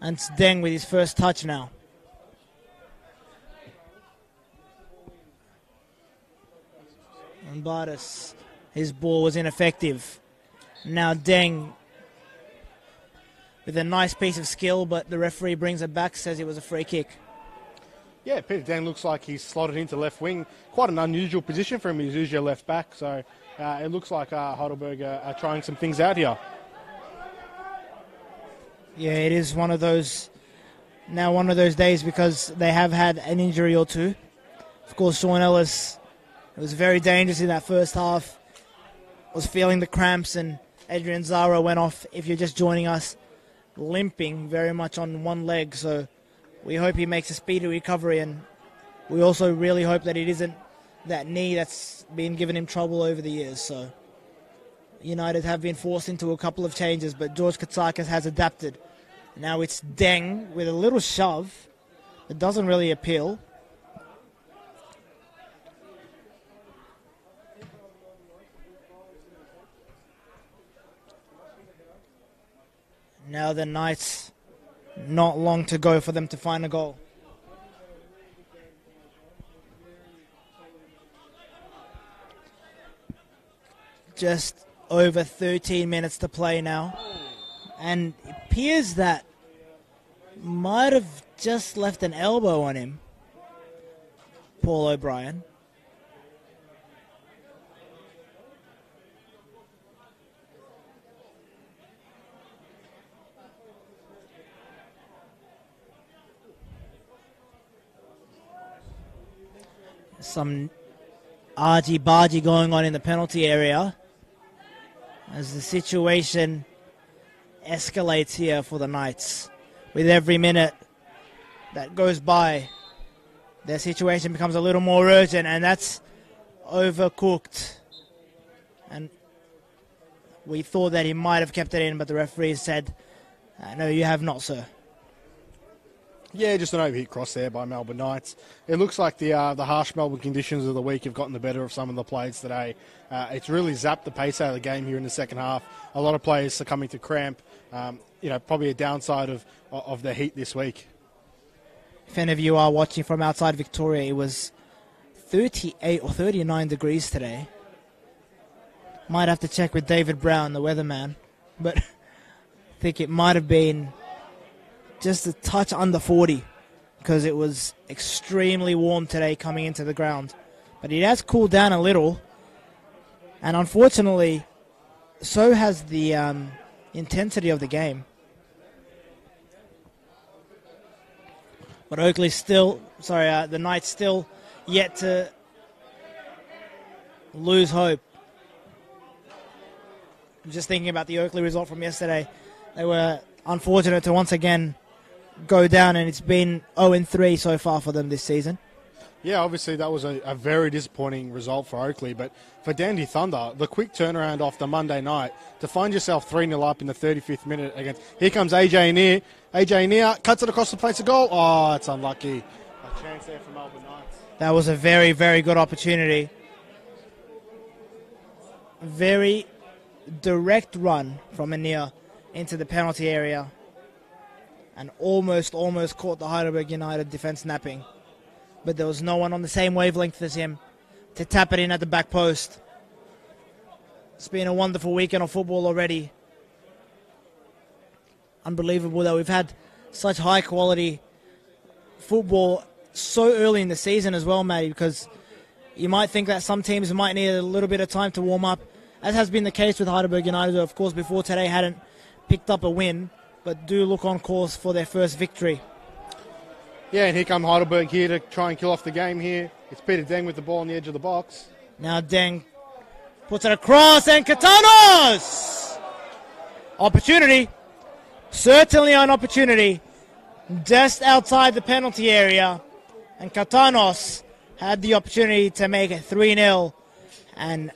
and it's Deng with his first touch now. And Bartas, his ball was ineffective. Now Deng with a nice piece of skill, but the referee brings it back, says it was a free kick. Yeah, Peter Deng looks like he's slotted into left wing. Quite an unusual position for him. He's usually a left back, so it looks like Heidelberg are trying some things out here. Yeah, it is one of those days because they have had an injury or two. Of course, Sean Ellis was very dangerous in that first half, was feeling the cramps, and Adrian Zara went off, if you're just joining us, limping very much on one leg. So we hope he makes a speedy recovery, and we also really hope that it isn't that knee that's been giving him trouble over the years. So United have been forced into a couple of changes, but George Katsakis has adapted. Now it's Deng with a little shove. It doesn't really appeal. Now the Knights, not long to go for them to find a goal. Just over 13 minutes to play now. And it appears that might have just left an elbow on him, Paul O'Brien. Some argy-bargy going on in the penalty area as the situation escalates here for the Knights. With every minute that goes by, their situation becomes a little more urgent, and that's Overcooked. And we thought that he might have kept it in, but the referee said, no, you have not, sir. Yeah, just an overhit cross there by Melbourne Knights. It looks like the harsh Melbourne conditions of the week have gotten the better of some of the players today. It's really zapped the pace out of the game here in the second half. A lot of players succumbing to cramp. Probably a downside of the heat this week. If any of you are watching from outside Victoria, it was 38 or 39 degrees today. Might have to check with David Brown, the weatherman, but I think it might have been just a touch under 40 because it was extremely warm today coming into the ground. But it has cooled down a little, and unfortunately, so has the intensity of the game. But the Knights still yet to lose hope. I'm just thinking about the Oakley result from yesterday. They were unfortunate to once again go down, and it's been 0-3 so far for them this season. Yeah, obviously that was a very disappointing result for Oakley, but for Dandy Thunder, the quick turnaround off the Monday night to find yourself 3-0 up in the 35th minute against... Here comes AJ Neer. AJ Neer cuts it across the face of goal. Oh, it's unlucky. A chance there for Melbourne Knights. That was a very, very good opportunity. Very direct run from Anir into the penalty area and almost caught the Heidelberg United defence napping. But there was no one on the same wavelength as him to tap it in at the back post. It's been a wonderful weekend of football already. Unbelievable that we've had such high quality football so early in the season as well, Matty, because you might think that some teams might need a little bit of time to warm up, as has been the case with Heidelberg United, who of course before today hadn't picked up a win, but do look on course for their first victory. Yeah, and here come Heidelberg here to try and kill off the game here. It's Peter Deng with the ball on the edge of the box. Now Deng puts it across, and Katanos! Opportunity. Certainly an opportunity. Just outside the penalty area. And Katanos had the opportunity to make it 3-0 and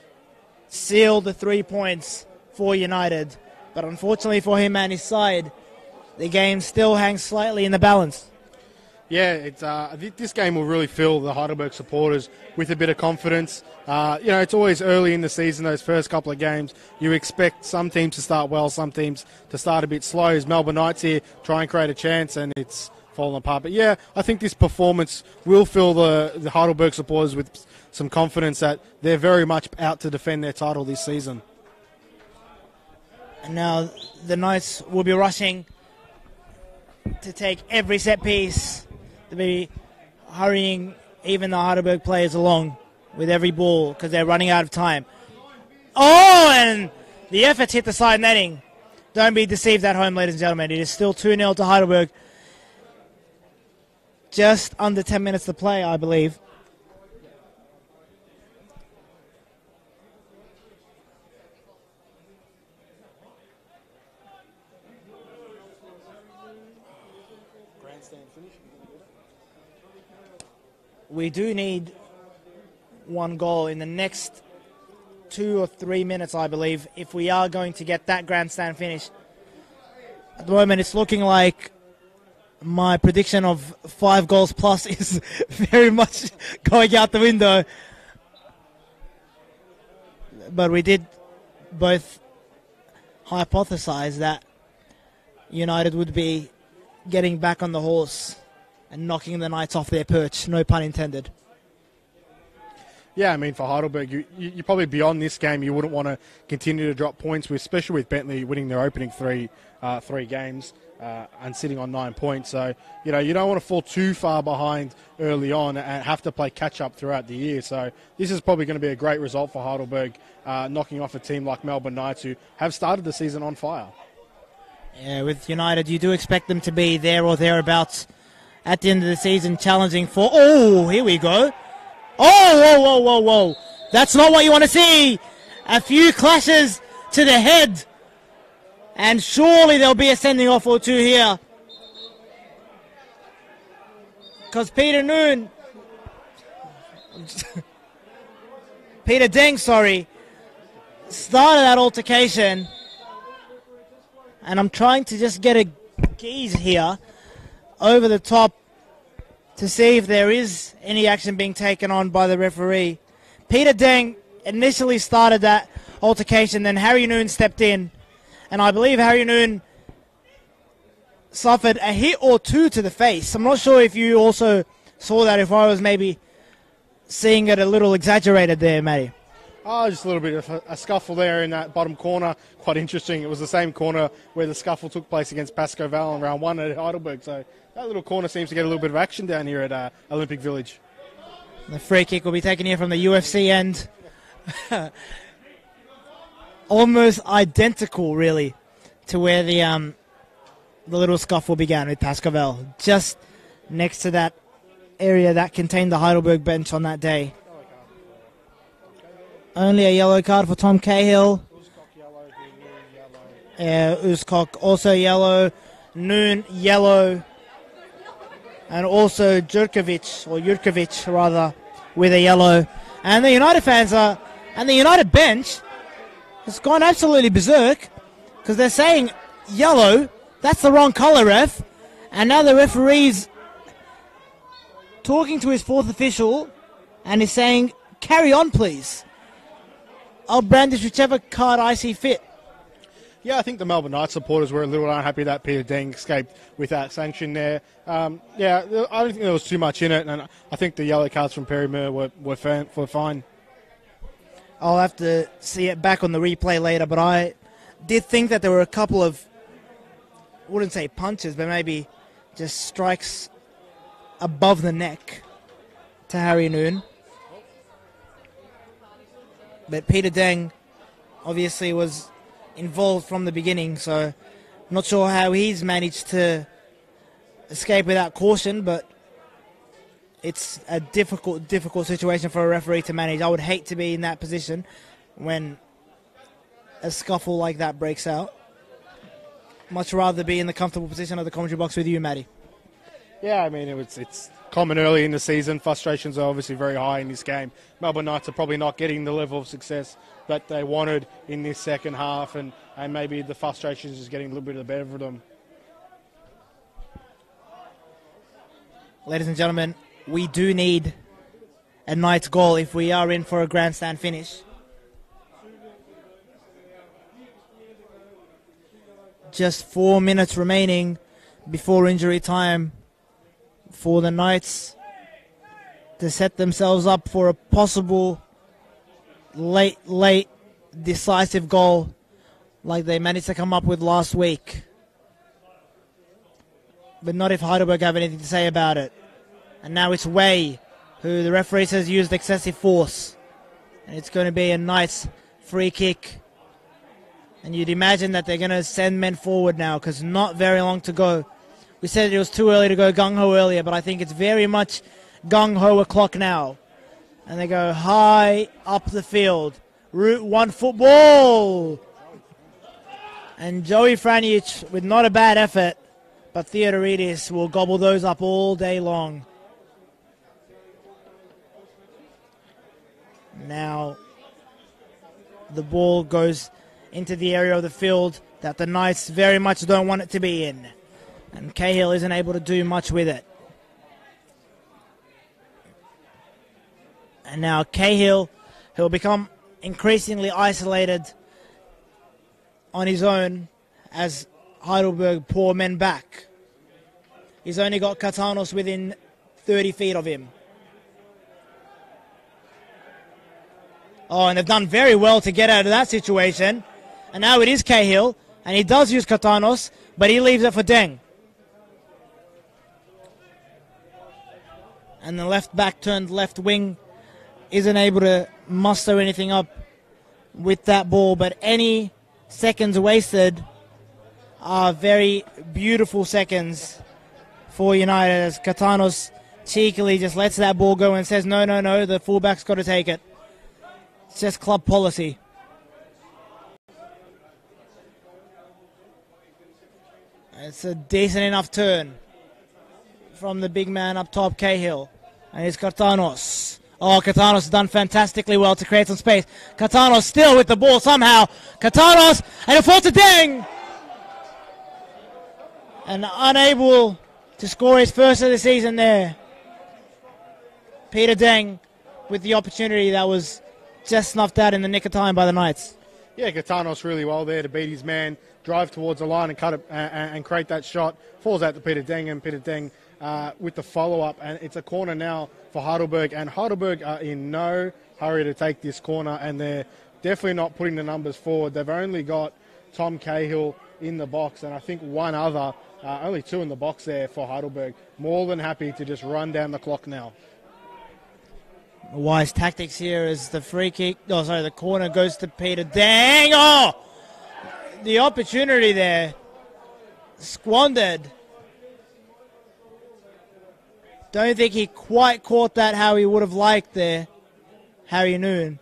seal the 3 points for United. But unfortunately for him and his side, the game still hangs slightly in the balance. Yeah, this game will really fill the Heidelberg supporters with a bit of confidence. It's always early in the season, those first couple of games. You expect some teams to start well, some teams to start a bit slow. As Melbourne Knights here try and create a chance, and it's fallen apart. But yeah, I think this performance will fill the Heidelberg supporters with some confidence that they're very much out to defend their title this season. And now the Knights will be rushing to take every set piece, to be hurrying even the Heidelberg players along with every ball because they're running out of time. Oh, and the efforts hit the side netting. Don't be deceived at home, ladies and gentlemen. It is still 2-0 to Heidelberg. Just under 10 minutes to play, I believe. We do need one goal in the next 2 or 3 minutes, I believe, if we are going to get that grandstand finish. At the moment, it's looking like my prediction of 5 goals plus is very much going out the window. But we did both hypothesize that United would be getting back on the horse and knocking the Knights off their perch, no pun intended. Yeah, I mean, for Heidelberg, you probably beyond this game, you wouldn't want to continue to drop points, especially with Bentley winning their opening three games and sitting on 9 points. So, you don't want to fall too far behind early on and have to play catch-up throughout the year. So this is probably going to be a great result for Heidelberg, knocking off a team like Melbourne Knights, who have started the season on fire. Yeah, with United, you do expect them to be there or thereabouts at the end of the season, challenging for... Oh, here we go. Oh, whoa. That's not what you want to see. A few clashes to the head. And surely there'll be a sending off or two here. Because Peter Deng, started that altercation. And I'm trying to just get a gaze here over the top to see if there is any action being taken on by the referee. Peter Deng initially started that altercation, then Harry Noon stepped in, and I believe Harry Noon suffered a hit or two to the face. I'm not sure if you also saw that, if I was maybe seeing it a little exaggerated there, Matty. Oh, just a little bit of a scuffle there in that bottom corner. Quite interesting. It was the same corner where the scuffle took place against Pascoe Val in round 1 at Heidelberg. So that little corner seems to get a little bit of action down here at Olympic Village. The free kick will be taken here from the UFC end. Almost identical, really, to where the little scuffle began with Pascoe Val. Just next to that area that contained the Heidelberg bench on that day. Only a yellow card for Tom Cahill. Uzcock also yellow. Noon yellow. and also Jurkovic rather, with a yellow. And the United fans and the United bench has gone absolutely berserk because they're saying yellow, that's the wrong colour, ref. And now the referee's talking to his fourth official and is saying, carry on, please. I'll brandish whichever card I see fit. Yeah, I think the Melbourne Knights supporters were a little unhappy that Peter Deng escaped with that sanction there. Yeah, I don't think there was too much in it, and I think the yellow cards from Perry Moore were fine. I'll have to see it back on the replay later, but I did think that there were a couple of, I wouldn't say punches, but maybe just strikes above the neck to Harry Noon. But Peter Deng obviously was involved from the beginning, so I'm not sure how he's managed to escape without caution, but it's a difficult situation for a referee to manage. I would hate to be in that position when a scuffle like that breaks out. Much rather be in the comfortable position of the commentary box with you, Matty. Yeah, I mean, it's common early in the season. Frustrations are obviously very high in this game. Melbourne Knights are probably not getting the level of success that they wanted in this second half, and maybe the frustrations is getting a little bit of the better of them. Ladies and gentlemen, we do need a Knights goal if we are in for a grandstand finish. Just 4 minutes remaining before injury time for the Knights to set themselves up for a possible late decisive goal like they managed to come up with last week. But not if Heidelberg have anything to say about it. And now it's Way, who the referee says used excessive force. And it's going to be a nice free kick. And you'd imagine that they're going to send men forward now because not very long to go. We said it was too early to go gung-ho earlier, but I think it's very much gung-ho o'clock now. And they go high up the field. Route 1 football. And Joey Franjic with not a bad effort, but Theodoridis will gobble those up all day long. Now the ball goes into the area of the field that the Knights very much don't want it to be in. And Cahill isn't able to do much with it. And now Cahill, who will become increasingly isolated on his own as Heidelberg pour men back. He's only got Katanos within 30 feet of him. Oh, and they've done very well to get out of that situation. And now it is Cahill, and he does use Katanos, but he leaves it for Deng. And the left back turned left wing isn't able to muster anything up with that ball, but any seconds wasted are very beautiful seconds for United as Katanos cheekily just lets that ball go and says, no, the fullback's got to take it. It's just club policy. It's a decent enough turn from the big man up top, Cahill. And it's Katanos. Oh, Katanos has done fantastically well to create some space. Katanos still with the ball somehow. Katanos, and it falls to Deng. And unable to score his first of the season there. Peter Deng with the opportunity that was just snuffed out in the nick of time by the Knights. Yeah, Katanos really well there to beat his man, drive towards the line and cut it and create that shot. Falls out to Peter Deng, and Peter Deng with the follow-up. And it's a corner now for Heidelberg. And Heidelberg are in no hurry to take this corner, and they're definitely not putting the numbers forward. They've only got Tom Cahill in the box, and I think one other, only two in the box there for Heidelberg. More than happy to just run down the clock now. Wise tactics here as the free kick, the corner goes to Peter Deng. Oh, the opportunity there squandered. Don't think he quite caught that how he would have liked there, Harry Noon.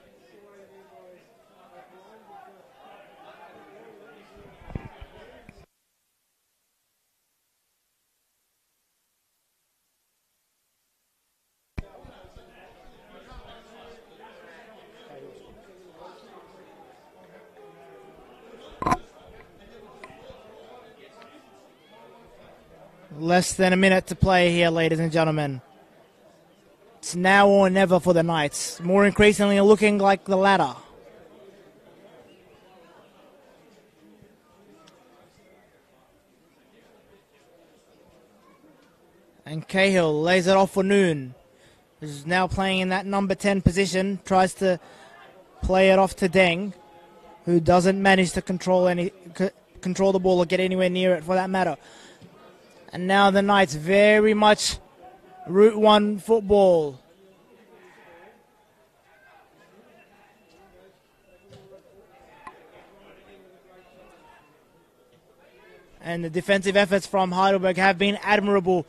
Less than a minute to play here, ladies and gentlemen. It's now or never for the Knights. More increasingly looking like the latter. And Cahill lays it off for Noon, who's now playing in that number 10 position. Tries to play it off to Deng, who doesn't manage to control the ball or get anywhere near it for that matter. And now the Knights very much Route 1 football. And the defensive efforts from Heidelberg have been admirable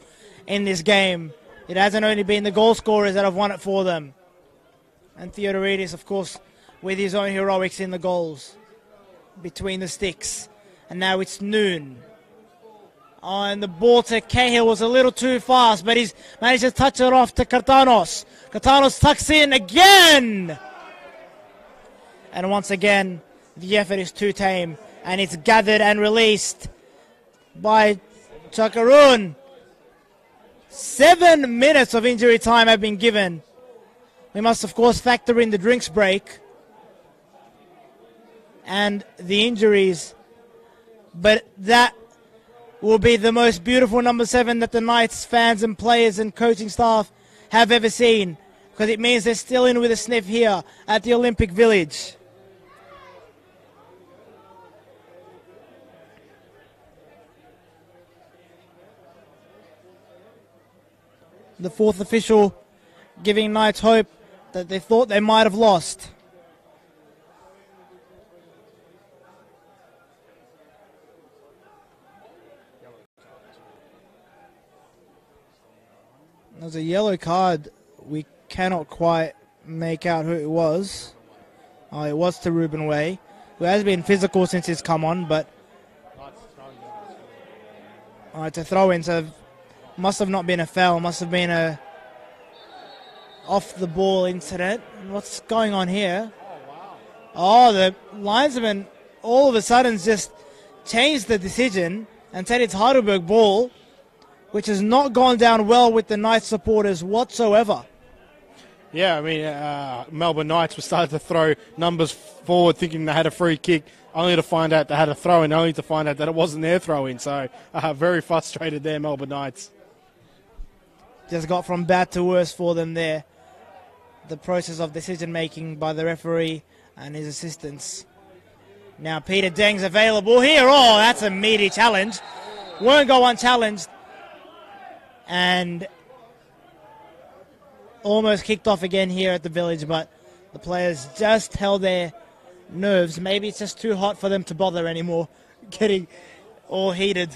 in this game. It hasn't only been the goal scorers that have won it for them. And Theodoridis, of course, with his own heroics in the goals between the sticks. And now it's Noon. Oh, and the ball to Cahill was a little too fast, but he's managed to touch it off to Cartanos. Cartanos tucks in again! And once again, the effort is too tame, and it's gathered and released by Chakarun. 7 minutes of injury time have been given. We must, of course, factor in the drinks break and the injuries, but that will be the most beautiful number 7 that the Knights fans and players and coaching staff have ever seen, because it means they're still in with a sniff here at the Olympic Village. The fourth official giving Knights hope that they thought they might have lost. There's a yellow card. We cannot quite make out who it was. Oh, it was to Ruben Way, who has been physical since he's come on, but it's a throw-in, so must have not been a foul, must have been a off-the-ball incident. What's going on here? Oh, the linesman all of a sudden just changed the decision and said it's Heidelberg ball, which has not gone down well with the Knights supporters whatsoever. Yeah, I mean, Melbourne Knights were starting to throw numbers forward thinking they had a free kick, only to find out they had a throw-in, only to find out that it wasn't their throw-in. So very frustrated there, Melbourne Knights. Just got from bad to worse for them there. The process of decision-making by the referee and his assistants. Now Peter Deng's available here. Oh, that's a meaty challenge. Won't go unchallenged. And almost kicked off again here at the Village, but the players just held their nerves. Maybe it's just too hot for them to bother anymore, getting all heated.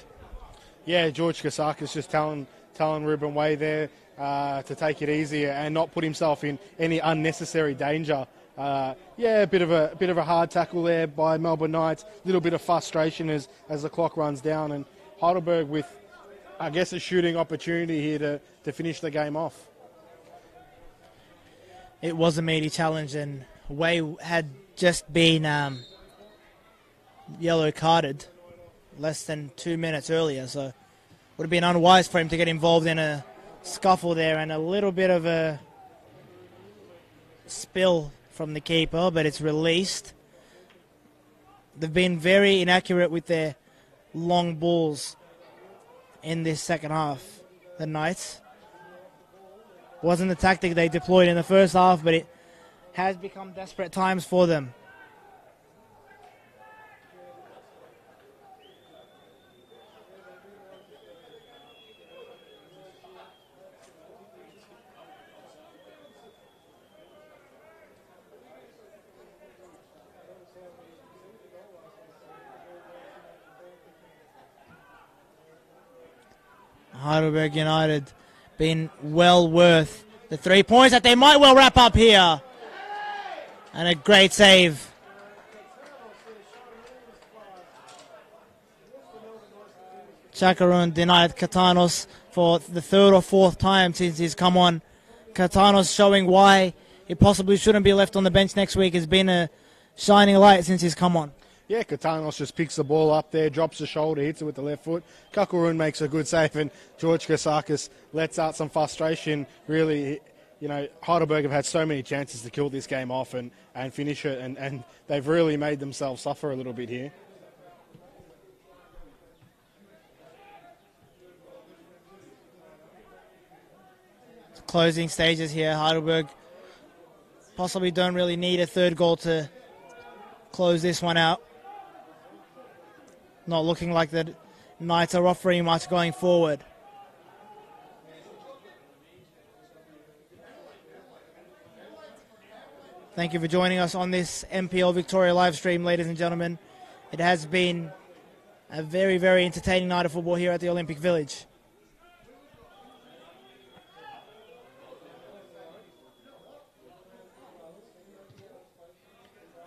Yeah, George Kasakis just telling Ruben Way there to take it easy and not put himself in any unnecessary danger. A bit of a hard tackle there by Melbourne Knights. A little bit of frustration as the clock runs down, and Heidelberg with, I guess, a shooting opportunity here to finish the game off. It was a meaty challenge, and Way had just been yellow carded less than 2 minutes earlier, so would have been unwise for him to get involved in a scuffle there, and a little bit of a spill from the keeper, but it's released. They've been very inaccurate with their long balls in this second half, the Knights. Wasn't the tactic they deployed in the first half, but it has become desperate times for them. Heidelberg United been well worth the 3 points that they might well wrap up here. And a great save. Chakarun denied Katanos for the third or fourth time since he's come on. Katanos showing why he possibly shouldn't be left on the bench next week. Has been a shining light since he's come on. Yeah, Katanos just picks the ball up there, drops the shoulder, hits it with the left foot. Kakurun makes a good save, and George Kasakis lets out some frustration. Really, you know, Heidelberg have had so many chances to kill this game off and finish it, and they've really made themselves suffer a little bit here. Closing stages here. Heidelberg possibly don't really need a third goal to close this one out. Not looking like the Knights are offering much going forward. Thank you for joining us on this NPL Victoria live stream, ladies and gentlemen. It has been a very, very entertaining night of football here at the Olympic Village.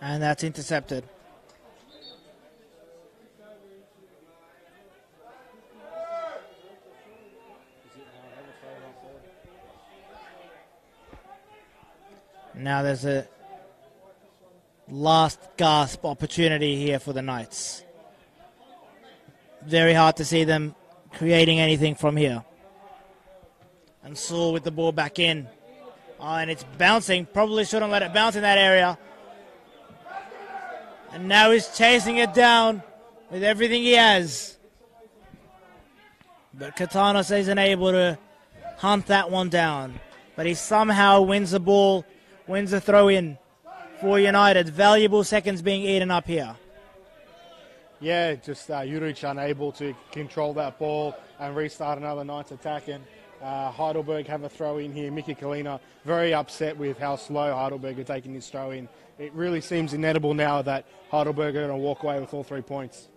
And that's intercepted. Now there's a last gasp opportunity here for the Knights. Very hard to see them creating anything from here. And Saul with the ball back in. Oh, and it's bouncing. Probably shouldn't let it bounce in that area. And now he's chasing it down with everything he has. But Katanos isn't able to hunt that one down. But he somehow wins the ball, wins the throw-in for United. Valuable seconds being eaten up here. Yeah, just Juric unable to control that ball and restart another Knights attack. And Heidelberg have a throw-in here. Mickey Kalina very upset with how slow Heidelberg are taking this throw-in. It really seems inedible now that Heidelberg are going to walk away with all 3 points.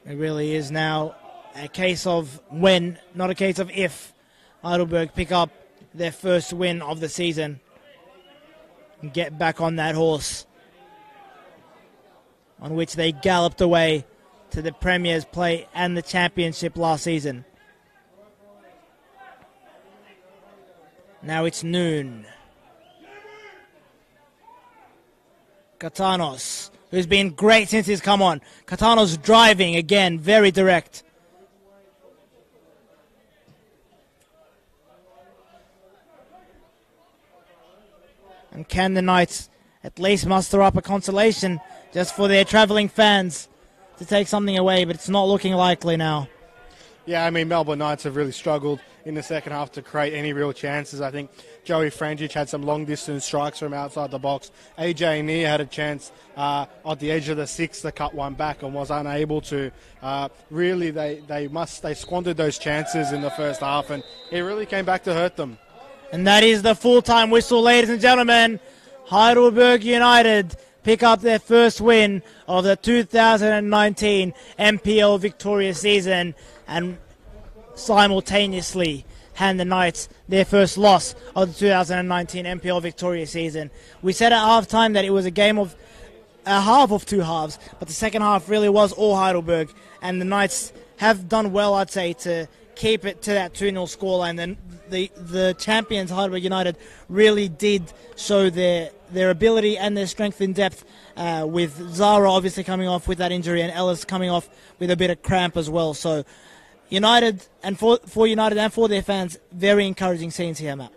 It really is now a case of when, not a case of if, Heidelberg pick up their first win of the season and get back on that horse on which they galloped away to the Premier's play and the Championship last season. Now it's noon. Katanos, who's been great since he's come on. Katanos driving again, very direct. And can the Knights at least muster up a consolation just for their travelling fans to take something away? But it's not looking likely now. Yeah, I mean, Melbourne Knights have really struggled in the second half to create any real chances. I think Joey Frangic had some long-distance strikes from outside the box. AJ Neer had a chance at the edge of the six to cut one back and was unable to. Really, they squandered those chances in the first half, and it really came back to hurt them. And that is the full-time whistle, ladies and gentlemen. Heidelberg United pick up their first win of the 2019 NPL Victoria season and simultaneously hand the Knights their first loss of the 2019 NPL Victoria season. We said at half-time that it was a half of two halves, but the second half really was all Heidelberg, and the Knights have done well, I'd say, to keep it to that 2-0 scoreline. Then the champions, Heidelberg United, really did show their ability and their strength in depth, with Zara obviously coming off with that injury and Ellis coming off with a bit of cramp as well. So United, and for United and for their fans, very encouraging scenes here, Matt.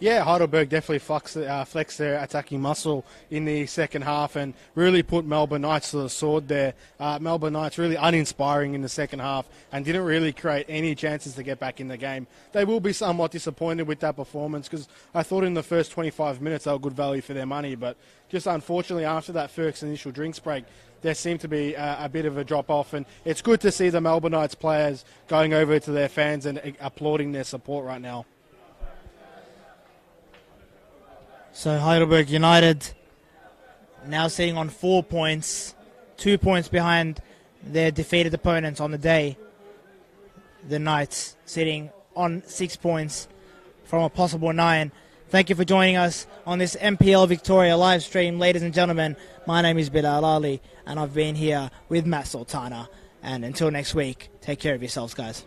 Yeah, Heidelberg definitely flexed their attacking muscle in the second half and really put Melbourne Knights to the sword there. Melbourne Knights really uninspiring in the second half and didn't really create any chances to get back in the game. They will be somewhat disappointed with that performance because I thought in the first 25 minutes they were good value for their money, but just unfortunately after that first initial drinks break, there seemed to be a bit of a drop-off, and it's good to see the Melbourne Knights players going over to their fans and applauding their support right now. So Heidelberg United now sitting on 4 points, 2 points behind their defeated opponents on the day. The Knights sitting on 6 points from a possible 9. Thank you for joining us on this NPL Victoria live stream, ladies and gentlemen. My name is Bilal Ali, and I've been here with Matt Sultana. And until next week, take care of yourselves, guys.